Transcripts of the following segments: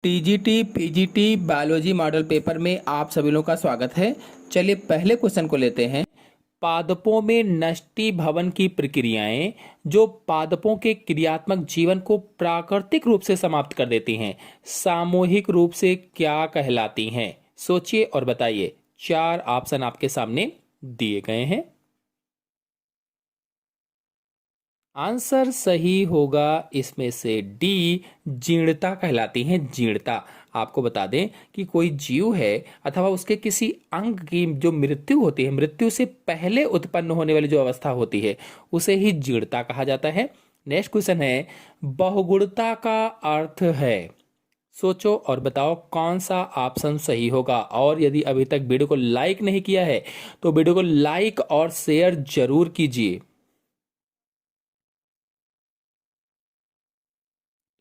TGT PGT biology model paper में आप सभी लोगों का स्वागत है। चलिए पहले क्वेश्चन को लेते हैं। पादपों में नष्टीभवन की प्रक्रियाएं जो पादपों के क्रियात्मक जीवन को प्राकृतिक रूप से समाप्त कर देती हैं, सामूहिक रूप से क्या कहलाती हैं? सोचिए और बताइए। 4 ऑप्शन आपके सामने दिए गए हैं। आंसर सही होगा इसमें से डी, जीर्णता कहलाती है। जीर्णता। आपको बता दें कि कोई जीव है अथवा उसके किसी अंग की जो मृत्यु होती है, मृत्यु से पहले उत्पन्न होने वाली जो अवस्था होती है, उसे ही जीर्णता कहा जाता है। नेक्स्ट क्वेश्चन है, बहुगुणता का अर्थ है। सोचो और बताओ कौन सा ऑप्शन सही होगा। और यदि अभी तक वीडियो को लाइक नहीं किया है तो वीडियो को लाइक और शेयर जरूर कीजिए।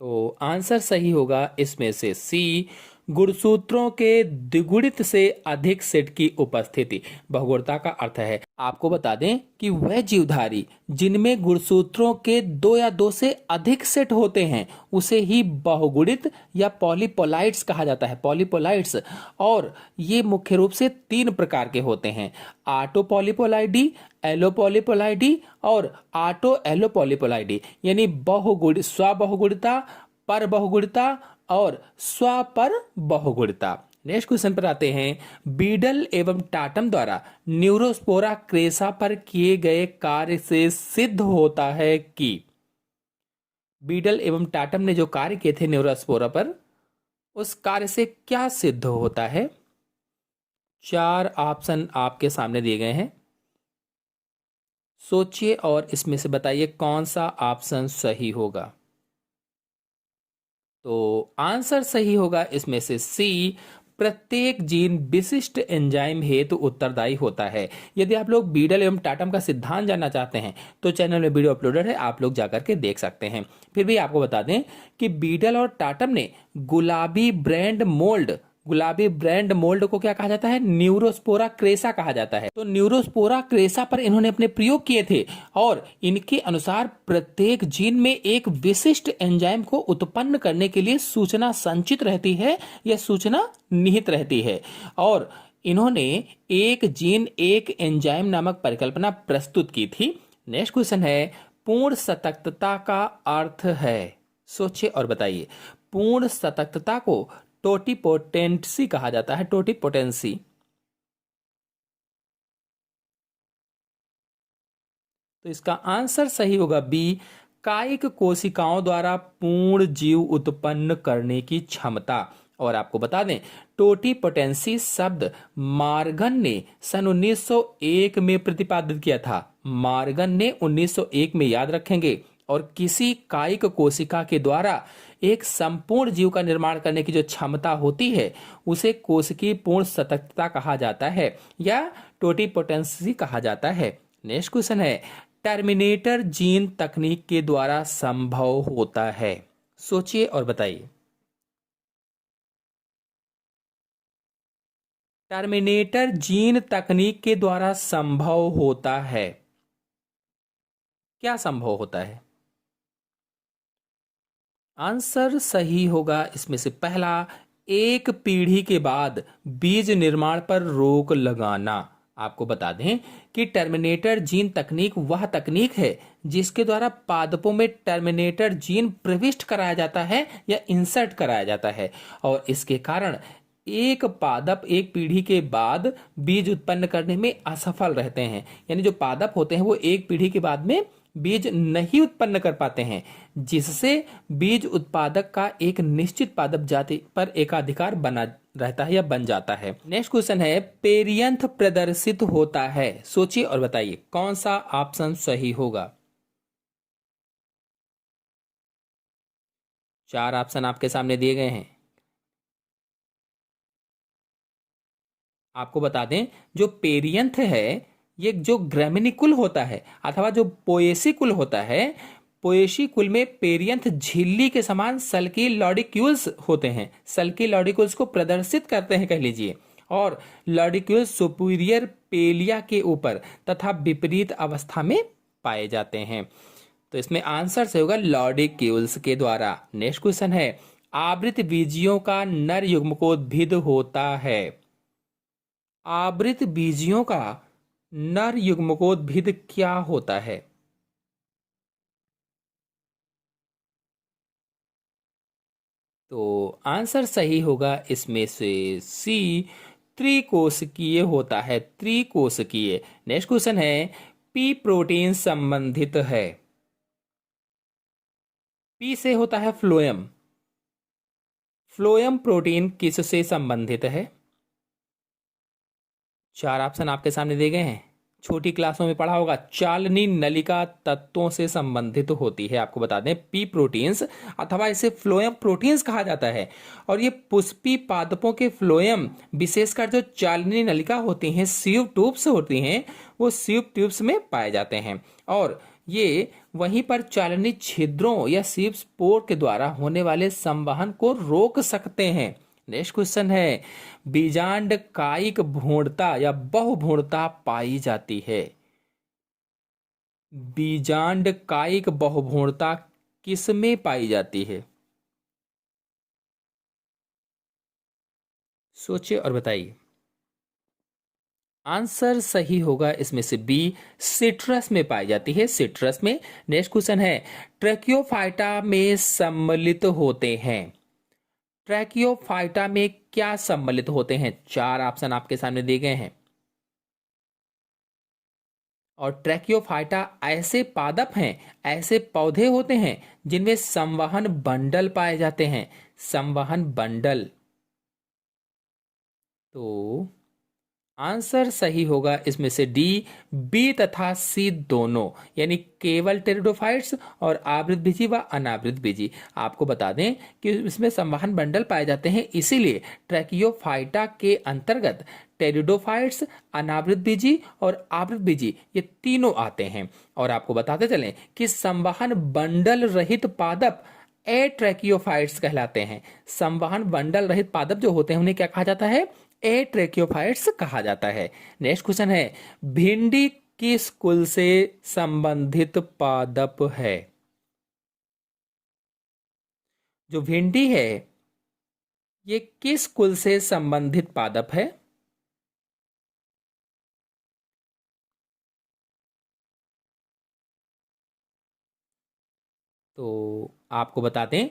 तो आंसर सही होगा इसमें से सी, गुणसूत्रों के द्विगुणित से अधिक सेट की उपस्थिति। बहुगुणता का अर्थ है, आपको बता दें कि वह जीवधारी जिनमें गुणसूत्रों के 2 या 2 से अधिक सेट होते हैं उसे ही बहुगुणित या पॉलीपोलाइट्स कहा जाता है। पॉलीपोलाइट्स। और ये मुख्य रूप से 3 प्रकार के होते हैं: आटोपॉलीपोलाइडी, एलोपॉलीपोलाइडी और आटो एलोपॉलीपोलाइडी। यानी बहुगुण, स्वबहुगुणता, पर बहुगुणता और स्वपर बहुगुणता। नेक्स्ट क्वेश्चन पर आते हैं। बीडल एवं टाटम द्वारा न्यूरोस्पोरा क्रेसा पर किए गए कार्य से सिद्ध होता है कि। बीडल एवं टाटम ने जो कार्य किए थे न्यूरोस्पोरा पर, उस कार्य से क्या सिद्ध होता है? 4 ऑप्शन आपके सामने दिए गए हैं। सोचिए और इसमें से बताइए कौन सा ऑप्शन सही होगा। तो आंसर सही होगा इसमें से सी, प्रत्येक जीन विशिष्ट एंजाइम हेतु उत्तरदायी होता है। यदि आप लोग बीडल एवं टाटम का सिद्धांत जानना चाहते हैं तो चैनल में वीडियो अपलोडेड है, आप लोग जाकर के देख सकते हैं। फिर भी आपको बता दें कि बीडल और टाटम ने गुलाबी ब्रांड मोल्ड को क्या कहा जाता है? न्यूरोस्पोरा क्रेसा कहा जाता है। तो न्यूरोस्पोरा क्रेसा पर इन्होंने अपने प्रयोग किए थे और इनके अनुसार प्रत्येक जीन में एक विशिष्ट एंजाइम को उत्पन्न करने के लिए सूचना संचित रहती है या सूचना निहित रहती है। और इन्होंने एक जीन एक एंजाइम नामक परिकल्पना प्रस्तुत की थी। नेक्स्ट क्वेश्चन है, पूर्ण सततता का अर्थ है। सोचिए और बताइए। पूर्ण सततता को टोटिपोटेंसी कहा जाता है। टोटिपोटेंसी। तो इसका आंसर सही होगा बी, कायिक कोशिकाओं द्वारा पूर्ण जीव उत्पन्न करने की क्षमता। और आपको बता दें, टोटिपोटेंसी शब्द मार्गन ने सन 1901 में प्रतिपादित किया था। मार्गन ने 1901 में, याद रखेंगे। और किसी कायिक कोशिका के द्वारा एक संपूर्ण जीव का निर्माण करने की जो क्षमता होती है उसे कोशिकीय पूर्ण सततता कहा जाता है या टोटिपोटेंसी कहा जाता है। नेक्स्ट क्वेश्चन है, टर्मिनेटर जीन तकनीक के द्वारा संभव होता है। सोचिए और बताइए। टर्मिनेटर जीन तकनीक के द्वारा संभव होता है। क्या संभव होता है? आंसर सही होगा इसमें से पहला, एक पीढ़ी के बाद बीज निर्माण पर रोक लगाना। आपको बता दें कि टर्मिनेटर जीन तकनीक वह तकनीक है जिसके द्वारा पादपों में टर्मिनेटर जीन प्रविष्ट कराया जाता है या इंसर्ट कराया जाता है। और इसके कारण एक पादप एक पीढ़ी के बाद बीज उत्पन्न करने में असफल रहते हैं। यानी जो पादप होते हैं वो एक पीढ़ी के बाद में बीज नहीं उत्पन्न कर पाते हैं, जिससे बीज उत्पादक का एक निश्चित पादप जाति पर एकाधिकार बना रहता है या बन जाता है। नेक्स्ट क्वेश्चन है, पेरियंथ प्रदर्शित होता है। सोचिए और बताइए कौन सा ऑप्शन सही होगा। 4 ऑप्शन आपके सामने दिए गए हैं। आपको बता दें, जो पेरियंथ है, ये जो ग्रेमिनिकुल होता है अथवा जो पोएसी कुल होता है, पोएसी कुल में पेरियंथ झिल्ली के समान सल्की लॉडिक्यूल्स होते हैं। सल्की लॉडिक्यूल्स को प्रदर्शित करते हैं कह लीजिए। और लॉडिक्यूल्स सुपीरियर पेलिया के ऊपर तथा विपरीत अवस्था में पाए जाते हैं। तो इसमें आंसर से होगा लॉडिक्यूल्स के द्वारा। नेक्स्ट क्वेश्चन है, आवृत बीजियों का नर युग्मकोद्भिद होता है। आवृत बीजियों का नर युग्मकोद्भिद क्या होता है? तो आंसर सही होगा इसमें से सी, त्रिकोशिकीय होता है, त्रिकोशिकीय। नेक्स्ट क्वेश्चन है, पी प्रोटीन संबंधित है। पी से होता है फ्लोएम। फ्लोएम प्रोटीन किससे संबंधित है? चार ऑप्शन आपके सामने दिए गए हैं, छोटी क्लासों में पढ़ा होगा। चालनी नलिका तत्वों से संबंधित होती है। आपको बता दें पी प्रोटीन्स अथवा इसे फ्लोएम प्रोटीन्स कहा जाता है। और ये पुष्पी पादपों के फ्लोएम विशेषकर जो चालनी नलिका होती हैं, सीव ट्यूब्स होती हैं, वो सीव ट्यूब्स में पाए जाते हैं। और ये वहीं पर चालनी छिद्रों या सीव स्पोर के द्वारा होने वाले संवहन को रोक सकते हैं। नेक्स्ट क्वेश्चन है, बीजांड कायिक भ्रूणता या बहुभ्रूणता पाई जाती है। बीजांड कायिक बहुभ्रूणता किसमें पाई जाती है? सोचिए और बताइए। आंसर सही होगा इसमें से बी, सिट्रस में पाई जाती है, सिट्रस में। नेक्स्ट क्वेश्चन है, ट्रैकियोफाइटा में सम्मिलित होते हैं। ट्रैकियोफाइटा में क्या सम्मिलित होते हैं? चार ऑप्शन आपके सामने दिए गए हैं। और ट्रैकियोफाइटा ऐसे पादप हैं, ऐसे पौधे होते हैं जिनमें संवहन बंडल पाए जाते हैं, संवहन बंडल। तो आंसर सही होगा इसमें से डी, बी तथा सी दोनों, यानी केवल टेरिडोफाइट्स और आवृत बीजी व अनावृत बीजी। आपको बता दें कि इसमें संवहन बंडल पाए जाते हैं, इसीलिए ट्रैकियोफाइटा के अंतर्गत टेरिडोफाइट्स, अनावृत बीजी और आवृत बीजी ये तीनों आते हैं। और आपको बताते चलें कि संवहन बंडल रहित पादप एट्रैकियोफाइट्स कहलाते हैं। संवहन बंडल रहित पादप जो होते हैं उन्हें क्या कहा जाता है? एट्रैकियोफाइट्स कहा जाता है। नेक्स्ट क्वेश्चन है, भिंडी किस कुल से संबंधित पादप है? जो भिंडी है ये किस कुल से संबंधित पादप है? तो आपको बता दें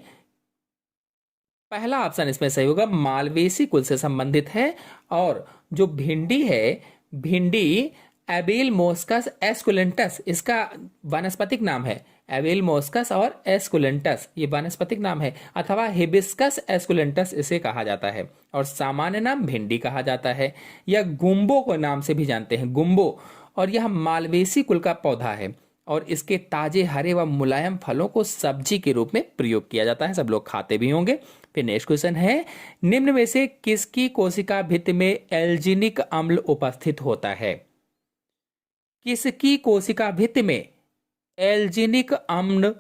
पहला ऑप्शन इसमें सही होगा, मालवेसी कुल से संबंधित है। और जो भिंडी है, भिंडी एबिल मोस्कस एस्कुलेंटस इसका वानस्पतिक नाम है। एबिल मोस्कस और एस्कुलेंटस ये वानस्पतिक नाम है, अथवा हिबिस्कस एस्कुलेंटस इसे कहा जाता है। और सामान्य नाम भिंडी कहा जाता है, या गुम्बो को नाम से भी जानते हैं, गुम्बो। और यह मालवेसी कुल का पौधा है और इसके ताजे हरे व मुलायम फलों को सब्जी के रूप में प्रयोग किया जाता है, सब लोग खाते भी होंगे। फिर नेक्स्ट क्वेश्चन है, निम्न में से किसकी कोशिका भित्ति में एल्जिनिक अम्ल उपस्थित होता है? किसकी कोशिका भित्ति में एल्जिनिक अम्ल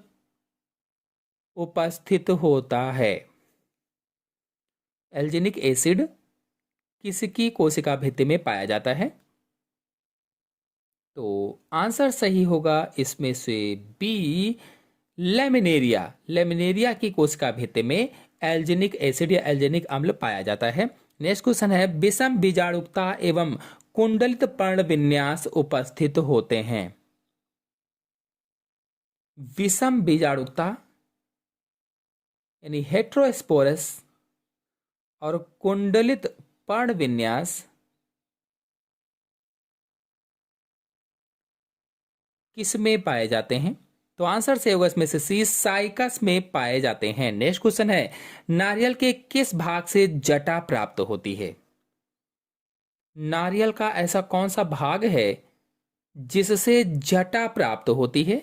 उपस्थित होता है? एल्जिनिक एसिड किसकी कोशिका भित्ति में पाया जाता है? तो आंसर सही होगा इसमें से बी, लेमिनेरिया। लेमिनेरिया की कोशिका भित्ति में एल्जिनिक एसिड या एल्जिनिक अम्ल पाया जाता है। नेक्स्ट क्वेश्चन है, विषम बीजाणुकता एवं कुंडलित पर्ण विन्यास उपस्थित होते हैं। विषम बीजाणुकता यानी हेट्रोस्पोरस और कुंडलित पर्ण विन्यास किस में पाए जाते हैं? तो आंसर से होगा इसमें से सी, साइकस में पाए जाते हैं। नेक्स्ट क्वेश्चन है, नारियल के किस भाग से जटा प्राप्त होती है? नारियल का ऐसा कौन सा भाग है जिससे जटा प्राप्त होती है?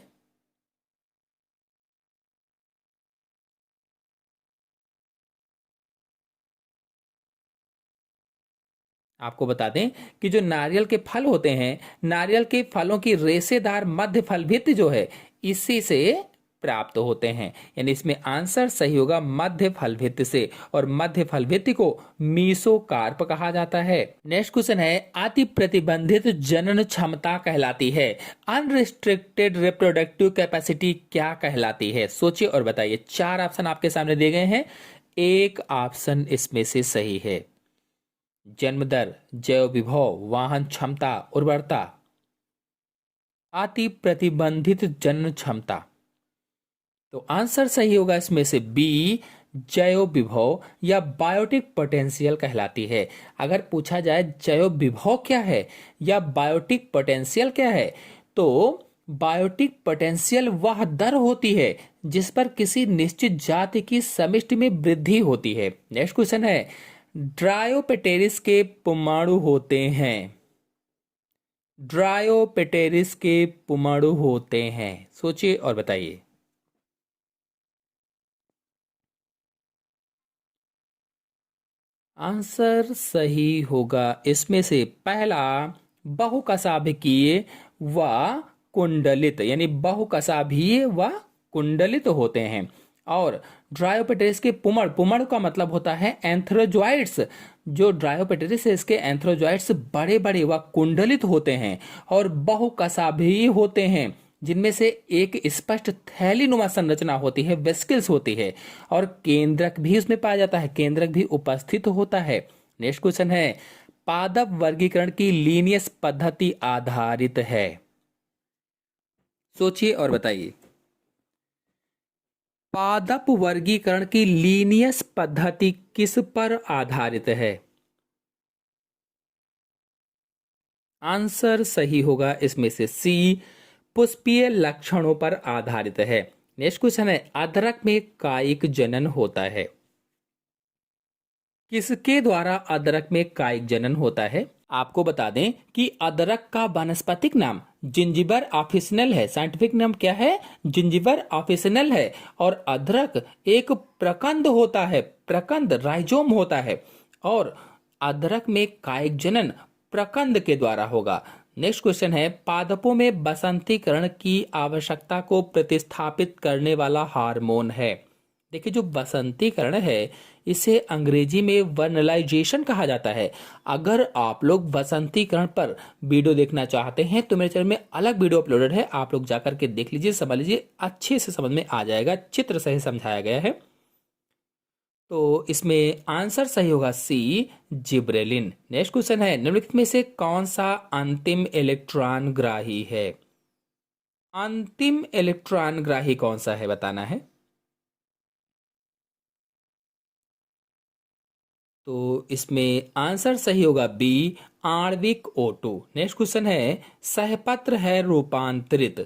आपको बता दें कि जो नारियल के फल होते हैं, नारियल के फलों की रेशेदार मध्य फल भित्ति जो है इसी से प्राप्त होते हैं, यानी इसमें आंसर सही होगा मध्य फल भित्ति से। और मध्य फल भित्ति को मीसोकार्प कहा जाता है। नेक्स्ट क्वेश्चन है, अति प्रतिबंधित जनन क्षमता कहलाती है, अनरिस्ट्रिक्टेड रिप्रोडक्टिव कैपेसिटी क्या कहलाती है? सोचिए और बताइए। चार ऑप्शन आपके सामने दिए गए हैं, एक ऑप्शन इसमें से सही है। जन्म दर, जैव विभव, वाहन क्षमता, उर्वरता, अति प्रतिबंधित जन्म क्षमता। तो आंसर सही होगा इसमें से बी, जैव विभव या बायोटिक पोटेंशियल कहलाती है। अगर पूछा जाए जैव विभव क्या है या बायोटिक पोटेंशियल क्या है, तो बायोटिक पोटेंशियल वह दर होती है जिस पर किसी निश्चित जाति की समष्टि में वृद्धि होती है। नेक्स्ट क्वेश्चन है, ड्रायोपेटेरिस के पुमाणु होते हैं। ड्रायोपेटेरिस के पुमाणु होते हैं, सोचिए और बताइए। आंसर सही होगा इसमें से पहला, बहुकशाभिकीय व कुंडलित, यानी बहुकशाभीय व कुंडलित होते हैं। और ड्रायोपेटेरिस के पुमड़, पुमड़ का मतलब होता है एंथ्रोजॉइड्स। जो ड्रायोपेटेरिस है इसके एंथ्रोजॉइड्स बड़े बड़े व कुंडलित होते हैं और बहुकशाभीय होते हैं, जिनमें से एक स्पष्ट थैलीनुमा संरचना होती है, वेस्किल्स होती है, और केंद्रक भी उसमें पाया जाता है, केंद्रक भी उपस्थित होता है। नेक्स्ट क्वेश्चन है, पादप वर्गीकरण की लीनियस पद्धति आधारित है। सोचिए और बताइए। पादप वर्गीकरण की लीनियस पद्धति किस पर आधारित है? आंसर सही होगा इसमें से सी, पुष्पीय लक्षणों पर आधारित है। नेक्स्ट क्वेश्चन है, अदरक में कायिक जनन होता है। किसके द्वारा अदरक में कायिक जनन होता है? आपको बता दें कि अदरक का वानस्पतिक नाम जिंजिबर ऑफिसिनल है। साइंटिफिक नाम क्या है? जिंजिबर ऑफिसिनल है। और अदरक एक प्रकंद होता है, प्रकंद राइजोम होता है, और अदरक में कायिक जनन प्रकंद के द्वारा होगा। नेक्स्ट क्वेश्चन है, पादपों में बसंतीकरण की आवश्यकता को प्रतिस्थापित करने वाला हार्मोन है। देखिए, जो बसंतीकरण है इसे अंग्रेजी में वर्नलाइजेशन कहा जाता है। अगर आप लोग बसंतीकरण पर वीडियो देखना चाहते हैं तो मेरे चैनल में अलग वीडियो अपलोडेड है, आप लोग जाकर के देख लीजिए, समझ लीजिए, अच्छे से समझ में आ जाएगा, चित्र सही समझाया गया है। तो इसमें आंसर सही होगा सी, जिब्रेलिन। नेक्स्ट क्वेश्चन है, निम्नलिखित में से कौन सा अंतिम इलेक्ट्रॉन ग्राही है? अंतिम इलेक्ट्रॉन ग्राही कौन सा है, बताना है। तो इसमें आंसर सही होगा बी, आणविक O2। नेक्स्ट क्वेश्चन है, सहपत्र है रूपांतरित।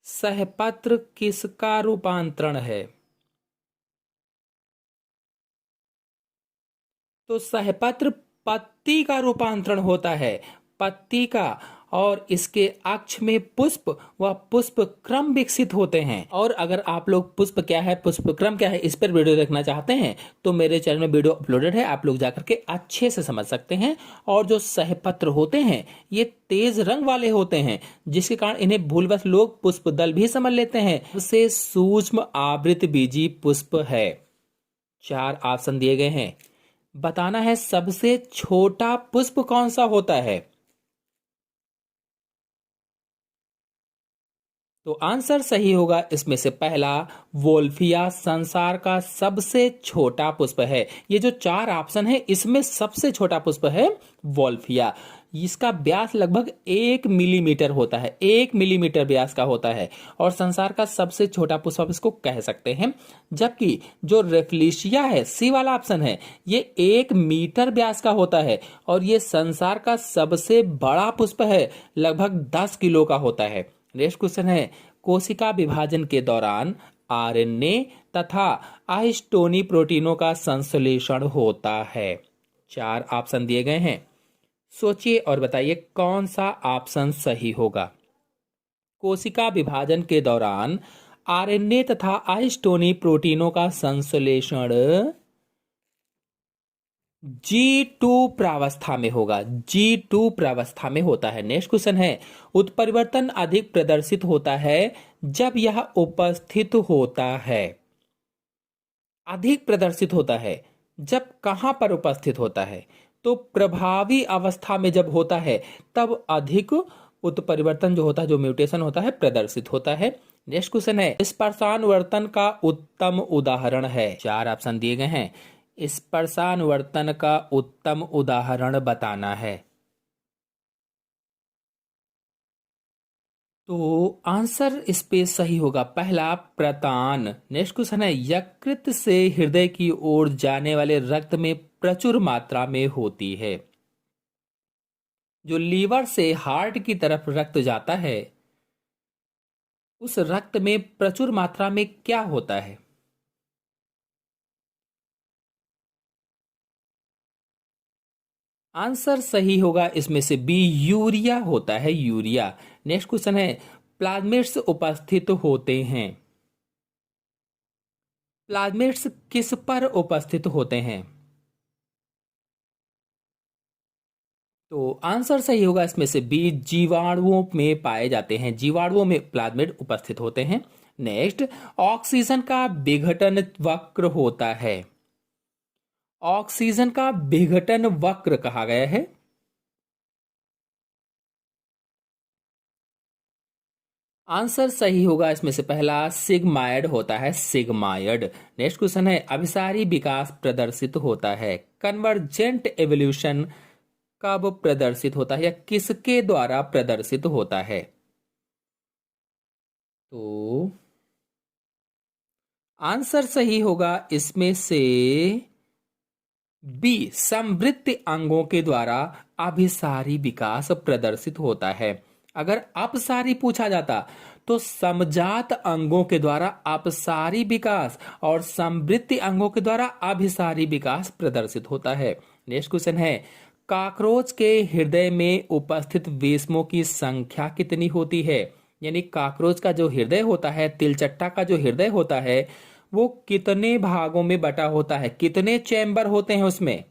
सहपत्र किसका रूपांतरण है? तो सहपत्र पत्ती का रूपांतरण होता है, पत्ती का, और इसके अक्ष में पुष्प व पुष्प क्रम विकसित होते हैं। और अगर आप लोग पुष्प क्या है, पुष्प क्रम क्या है, इस पर वीडियो देखना चाहते हैं तो मेरे चैनल में वीडियो अपलोडेड है, आप लोग जाकर के अच्छे से समझ सकते हैं। और जो सहपत्र होते हैं ये तेज रंग वाले होते हैं, जिसके कारण इन्हें भूलवश लोग पुष्प दल भी समझ लेते हैं। सबसे सूक्ष्म आवृत बीजी पुष्प है। 4 ऑप्शन दिए गए हैं, बताना है सबसे छोटा पुष्प कौन सा होता है। तो आंसर सही होगा इसमें से पहला, वोल्फिया संसार का सबसे छोटा पुष्प है। ये जो 4 ऑप्शन है इसमें सबसे छोटा पुष्प है वोल्फिया। इसका व्यास लगभग 1 मिलीमीटर होता है, 1 मिलीमीटर व्यास का होता है, और संसार का सबसे छोटा पुष्प आप इसको कह सकते हैं। जबकि जो रेफ्लिशिया है, सी वाला ऑप्शन है, ये 1 मीटर व्यास का होता है, और ये संसार का सबसे बड़ा पुष्प है, लगभग 10 किलो का होता है। नेक्स्ट क्वेश्चन है, कोशिका विभाजन के दौरान आरएनए तथा अहिस्टोनी प्रोटीनों का संश्लेषण होता है। 4 ऑप्शन दिए गए हैं, सोचिए और बताइए कौन सा ऑप्शन सही होगा। कोशिका विभाजन के दौरान आरएनए तथा अहिस्टोनी प्रोटीनों का संश्लेषण G2 प्रावस्था में होगा, G2 प्रावस्था में होता है। नेक्स्ट क्वेश्चन है, उत्परिवर्तन अधिक प्रदर्शित होता है जब यह उपस्थित होता है। अधिक प्रदर्शित होता है जब कहां पर उपस्थित होता है? तो प्रभावी अवस्था में जब होता है तब अधिक उत्परिवर्तन जो होता है, जो म्यूटेशन होता है, प्रदर्शित होता है। नेक्स्ट क्वेश्चन है, स्पर्शानुवर्तन का उत्तम उदाहरण है। चार ऑप्शन दिए गए हैं, स्पर्शानुवर्तन का उत्तम उदाहरण बताना है। तो आंसर इस पे सही होगा पहला, प्रतान। नेक्स्ट क्वेश्चन है, यकृत से हृदय की ओर जाने वाले रक्त में प्रचुर मात्रा में होती है। जो लीवर से हार्ट की तरफ रक्त जाता है, उस रक्त में प्रचुर मात्रा में क्या होता है? आंसर सही होगा इसमें से बी, यूरिया होता है, यूरिया। नेक्स्ट क्वेश्चन है, प्लाज्मिड्स उपस्थित होते हैं। प्लाज्मिड्स किस पर उपस्थित होते हैं? तो आंसर सही होगा इसमें से बी, जीवाणुओं में पाए जाते हैं, जीवाणुओं में प्लाज्मिड उपस्थित होते हैं। नेक्स्ट, ऑक्सीजन का विघटन वक्र होता है। ऑक्सीजन का विघटन वक्र कहा गया है। आंसर सही होगा इसमें से पहला, सिग्मायड होता है, सिग्मायड। नेक्स्ट क्वेश्चन है, अभिसारी विकास प्रदर्शित होता है। कन्वर्जेंट एवोल्यूशन कब प्रदर्शित होता है या किसके द्वारा प्रदर्शित होता है? तो आंसर सही होगा इसमें से बी, समवृत्ति अंगों के द्वारा अभिसारी विकास प्रदर्शित होता है। अगर अपसारी पूछा जाता तो समजात अंगों के द्वारा अपसारी विकास और समवृत्ति अंगों के द्वारा अभिसारी विकास प्रदर्शित होता है। नेक्स्ट क्वेश्चन है, काकरोच के हृदय में उपस्थित वेश्मों की संख्या कितनी होती है? यानी काकरोच का जो हृदय होता है, तिलचट्टा का जो हृदय होता है, वो कितने भागों में बटा होता है, कितने चैम्बर होते हैं उसमें?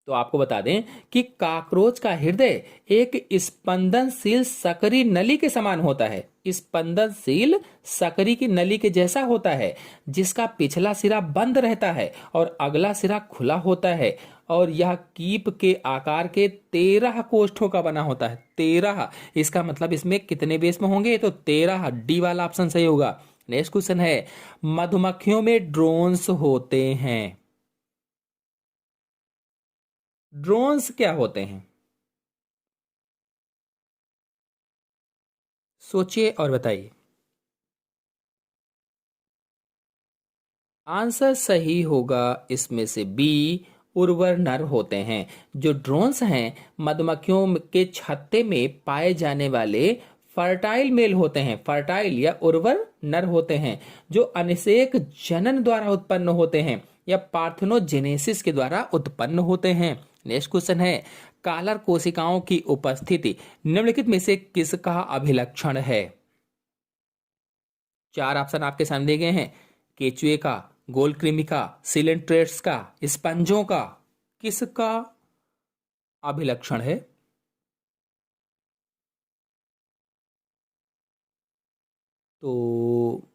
तो आपको बता दें कि काकरोच का हृदय एक स्पंदनशील सकरी नली के समान होता है, स्पंदनशील सकरी की नली के जैसा होता है, जिसका पिछला सिरा बंद रहता है और अगला सिरा खुला होता है, और यह कीप के आकार के 13 कोष्ठों का बना होता है। 13, इसका मतलब इसमें कितने बेस में होंगे? तो 13, डी वाला ऑप्शन सही होगा। नेक्स्ट क्वेश्चन है, मधुमक्खियों में ड्रोन्स होते हैं। ड्रोन्स क्या होते हैं? सोचिए और बताइए। आंसर सही होगा इसमें से बी, उर्वर नर होते हैं। जो ड्रोन्स हैं, मधुमक्खियों के छत्ते में पाए जाने वाले फर्टाइल मेल होते हैं, फर्टाइल या उर्वर नर होते हैं, जो अनिषेक जनन द्वारा उत्पन्न होते हैं या पार्थेनोजेनेसिस के द्वारा उत्पन्न होते हैं। नेक्स्ट क्वेश्चन है, कालर कोशिकाओं की उपस्थिति निम्नलिखित में से किसका अभिलक्षण है? चार ऑप्शन आपके सामने दिए गए हैं, केचुए का, गोल कृमि का, सिलेंट्रेट्स का, स्पंजों का, किसका अभिलक्षण है? तो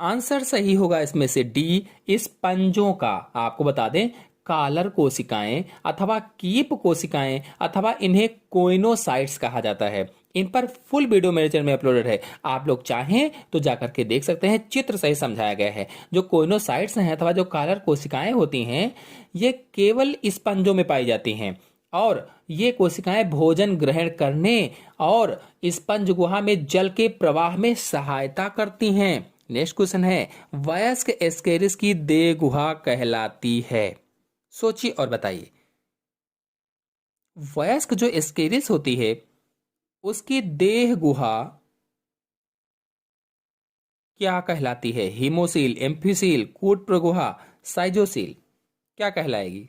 आंसर सही होगा इसमें से डी, स्पंजों का। आपको बता दें, कालर कोशिकाएं अथवा कीप कोशिकाएं अथवा इन्हें कोइनोसाइट्स कहा जाता है। इन पर फुल वीडियो मेरे चैनल में अपलोडेड है, आप लोग चाहें तो जाकर के देख सकते हैं, चित्र सही समझाया गया है। जो कोइनोसाइट्स हैं अथवा जो कालर कोशिकाएं होती हैं, ये केवल स्पंजों में पाई जाती हैं, और ये कोशिकाएं भोजन ग्रहण करने और स्पंज गुहा में जल के प्रवाह में सहायता करती हैं। नेक्स्ट क्वेश्चन है, वयस्क एस्केरिस की देह गुहा कहलाती है। सोचिए और बताइए। वयस्क जो एस्केरिस होती है, उसकी देह गुहा क्या कहलाती है? हीमोसील, एम्फीसील, कूट प्रगुहा, साइजोसील, क्या कहलाएगी?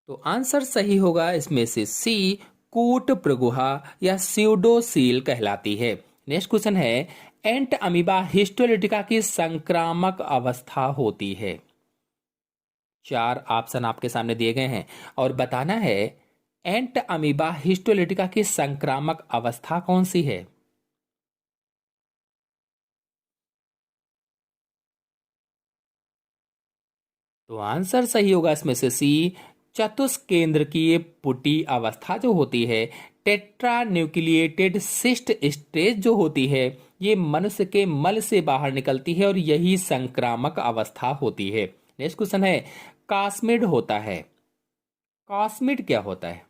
तो आंसर सही होगा इसमें से सी, कूट प्रगुहा या स्यूडोसील कहलाती है। नेक्स्ट क्वेश्चन है, एंट अमीबा हिस्टोलिटिका की संक्रामक अवस्था होती है। चार ऑप्शन आपके सामने दिए गए हैं और बताना है, एंट अमीबा हिस्टोलिटिका की संक्रामक अवस्था कौन सी है? तो आंसर सही होगा इसमें से सी, चतुष्केंद्रकीय पुटी अवस्था जो होती है, टेट्रा न्यूक्लिएटेड सिस्ट स्टेज जो होती है ये मनुष्य के मल से बाहर निकलती है और यही संक्रामक अवस्था होती है। नेक्स्ट क्वेश्चन है, कास्मिड होता है। कास्मिड क्या होता है?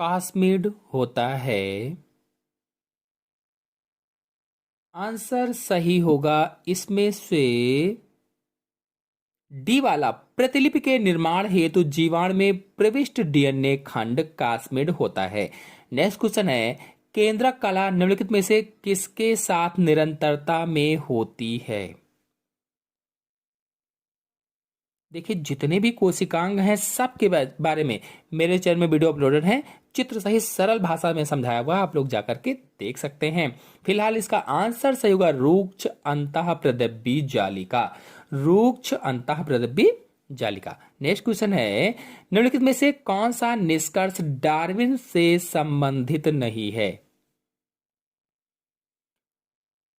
कास्मिड होता है, आंसर सही होगा इसमें से डी वाला, प्रतिलिपि के निर्माण हेतु जीवाणु में प्रविष्ट डीएनए खंड कास्मिड होता है। नेक्स्ट क्वेश्चन है, केंद्रक कला निम्नलिखित में से किसके साथ निरंतरता में होती है? देखिए, जितने भी कोशिकांग हैं सबके बारे में मेरे चैनल में वीडियो अपलोडेड है, चित्र सही सरल भाषा में समझाया हुआ, आप लोग जाकर के देख सकते हैं। फिलहाल इसका आंसर सही होगा रुक्ष अंतःप्रदब्बी जालिका। रुक्ष अंतःप्रदब्बी जालिका। नेक्स्ट क्वेश्चन है, निम्नलिखित में से कौन सा निष्कर्ष डार्विन से संबंधित नहीं है?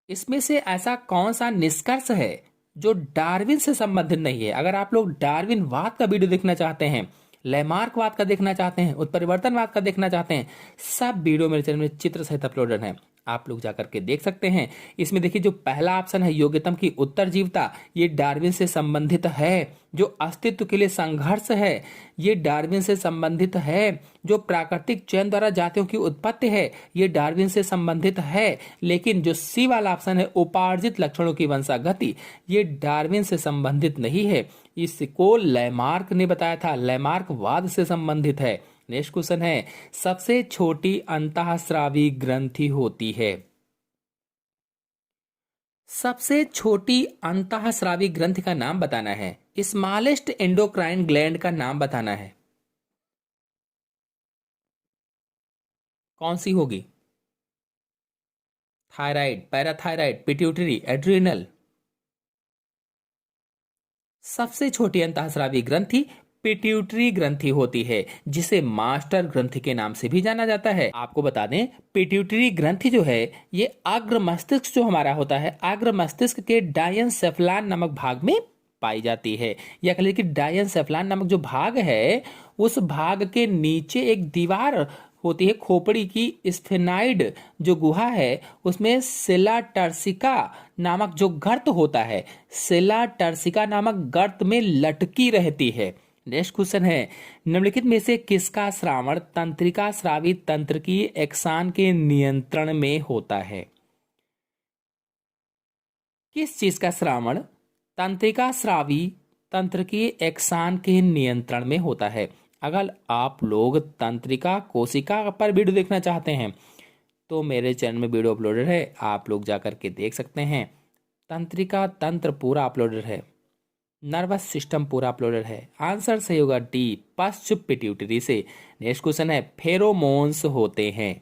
इसमें से ऐसा कौन सा निष्कर्ष है जो डार्विन से संबंधित नहीं है? अगर आप लोग डार्विनवाद का वीडियो देखना चाहते हैं, लैमार्कवाद का देखना चाहते हैं, उत्परिवर्तनवाद का देखना चाहते हैं, सब वीडियो मेरे चैनल में चित्र सहित अपलोडेड है, आप लोग जाकर के देख सकते हैं। इसमें देखिए, जो पहला ऑप्शन है योग्यतम की उत्तरजीवता, ये डार्विन से संबंधित है। जो अस्तित्व के लिए संघर्ष है, ये डार्विन से संबंधित है। जो प्राकृतिक चयन द्वारा जातियों की उत्पत्ति है, ये डार्विन से संबंधित है। लेकिन जो सी वाला ऑप्शन है उपार्जित लक्षणों की वंशागति, ये डार्विन से संबंधित नहीं है। इसको लैमार्क ने बताया था, लैमार्कवाद से संबंधित है। नेक्स्ट क्वेश्चन है, सबसे छोटी अंतःस्रावी ग्रंथि होती है। सबसे छोटी अंतःस्रावी ग्रंथि का नाम बताना है। स्मॉलेस्ट एंडोक्राइन ग्लैंड का नाम बताना है। कौन सी होगी? Thyroid, parathyroid, pituitary, adrenal? सबसे छोटी अंतःस्रावी ग्रंथि पिट्यूटरी ग्रंथि होती है, जिसे मास्टर ग्रंथि के नाम से भी जाना जाता है। आपको बता दें, पिट्यूटरी ग्रंथि जो है ये अग्र मस्तिष्क जो हमारा होता है, अग्र मस्तिष्क के डायनसेफ्लान नामक भाग में पाई जाती है। या कह लीजिए कि डायनसेफ्लान नामक जो भाग है, उस भाग के नीचे एक दीवार होती है खोपड़ी की, स्फेनाइड जो गुहा है, उसमें सेला टर्सिका नामक जो गर्त होता है, सेला टर्सिका नामक गर्त में लटकी रहती है। नेक्स्ट क्वेश्चन है, निम्नलिखित में से किसका श्रावण तंत्रिका स्रावी तंत्र की एक्सान के नियंत्रण में होता है? किस चीज का श्रावण तंत्रिका स्रावी तंत्र की एक्सान के नियंत्रण में होता है? अगर आप लोग तंत्रिका कोशिका पर वीडियो देखना चाहते हैं तो मेरे चैनल में वीडियो अपलोडेड है, आप लोग जाकर के देख सकते हैं। तंत्रिका तंत्र पूरा अपलोडेड है, नर्वस सिस्टम पूरा अपलोडेड है। आंसर सही होगा डी, पश्च पिट्यूटरी से। नेक्स्ट क्वेश्चन है, फेरोमोन्स होते हैं।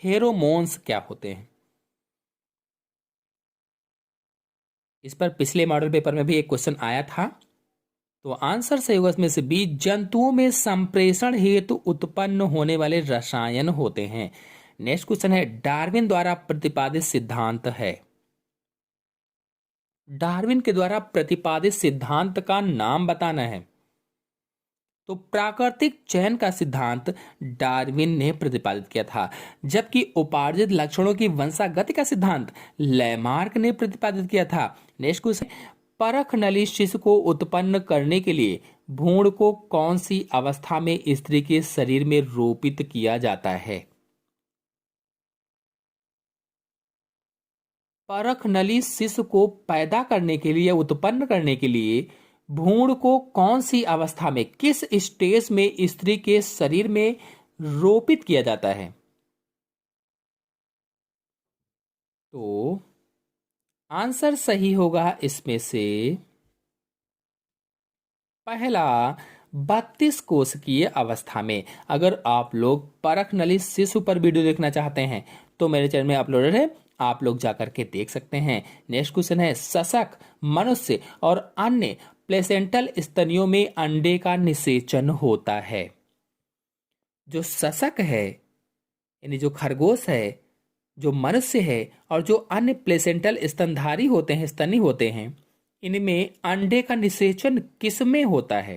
फेरोमोन्स क्या होते हैं? इस पर पिछले मॉडल पेपर में भी एक क्वेश्चन आया था, तो आंसर सही होगा इसमें से बी, जंतुओं में संप्रेषण हेतु उत्पन्न होने वाले रसायन होते हैं। नेक्स्ट क्वेश्चन है, डार्विन द्वारा प्रतिपादित सिद्धांत है। डार्विन के द्वारा प्रतिपादित सिद्धांत का नाम बताना है। तो प्राकृतिक चयन का सिद्धांत डार्विन ने प्रतिपादित किया था, जबकि उपार्जित लक्षणों की वंशागति का सिद्धांत लैमार्क ने प्रतिपादित किया था। नेक्स्ट क्वेश्चन, परख नली शिशु को उत्पन्न करने के लिए भ्रूण को कौन सी अवस्था में स्त्री के शरीर में रोपित किया जाता है? परख नली शिशु को पैदा करने के लिए, उत्पन्न करने के लिए भ्रूण को कौन सी अवस्था में, किस स्टेज में स्त्री के शरीर में रोपित किया जाता है? तो आंसर सही होगा इसमें से पहला, 32 कोशिकीय अवस्था में। अगर आप लोग परख नली शिशु पर वीडियो देखना चाहते हैं तो मेरे चैनल में अपलोडेड है, आप लोग जाकर के देख सकते हैं। नेक्स्ट क्वेश्चन है, सशक मनुष्य और अन्य प्लेसेंटल स्तनियों में अंडे का निषेचन होता है। जो सशक है यानी जो खरगोश है, जो मनुष्य है और जो अन्य प्लेसेंटल स्तनधारी होते हैं, स्तनी होते हैं, इनमें अंडे का निषेचन किसमें होता है?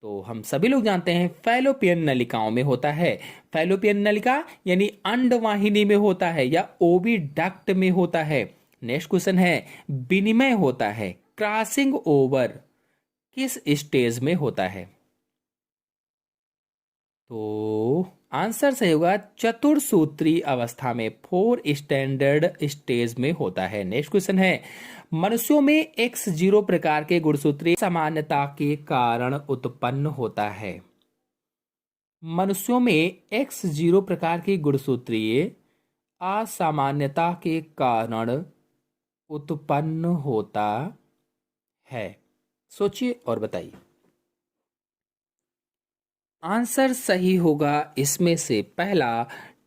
तो हम सभी लोग जानते हैं फैलोपियन नलिकाओं में होता है। फैलोपियन नलिका यानी अंडवाहिनी में होता है या ओविडक्ट में होता है। नेक्स्ट क्वेश्चन है, विनिमय होता है क्रॉसिंग ओवर किस स्टेज में होता है? तो आंसर सही होगा चतुर्सूत्री अवस्था में, 4 स्टैंडर्ड स्टेज में होता है। नेक्स्ट क्वेश्चन है, मनुष्यों में X0 प्रकार के गुणसूत्रीय सामान्यता के कारण उत्पन्न होता है। मनुष्यों में X0 प्रकार की गुणसूत्रीय असामान्यता के कारण उत्पन्न होता है। सोचिए और बताइए। आंसर सही होगा इसमें से पहला,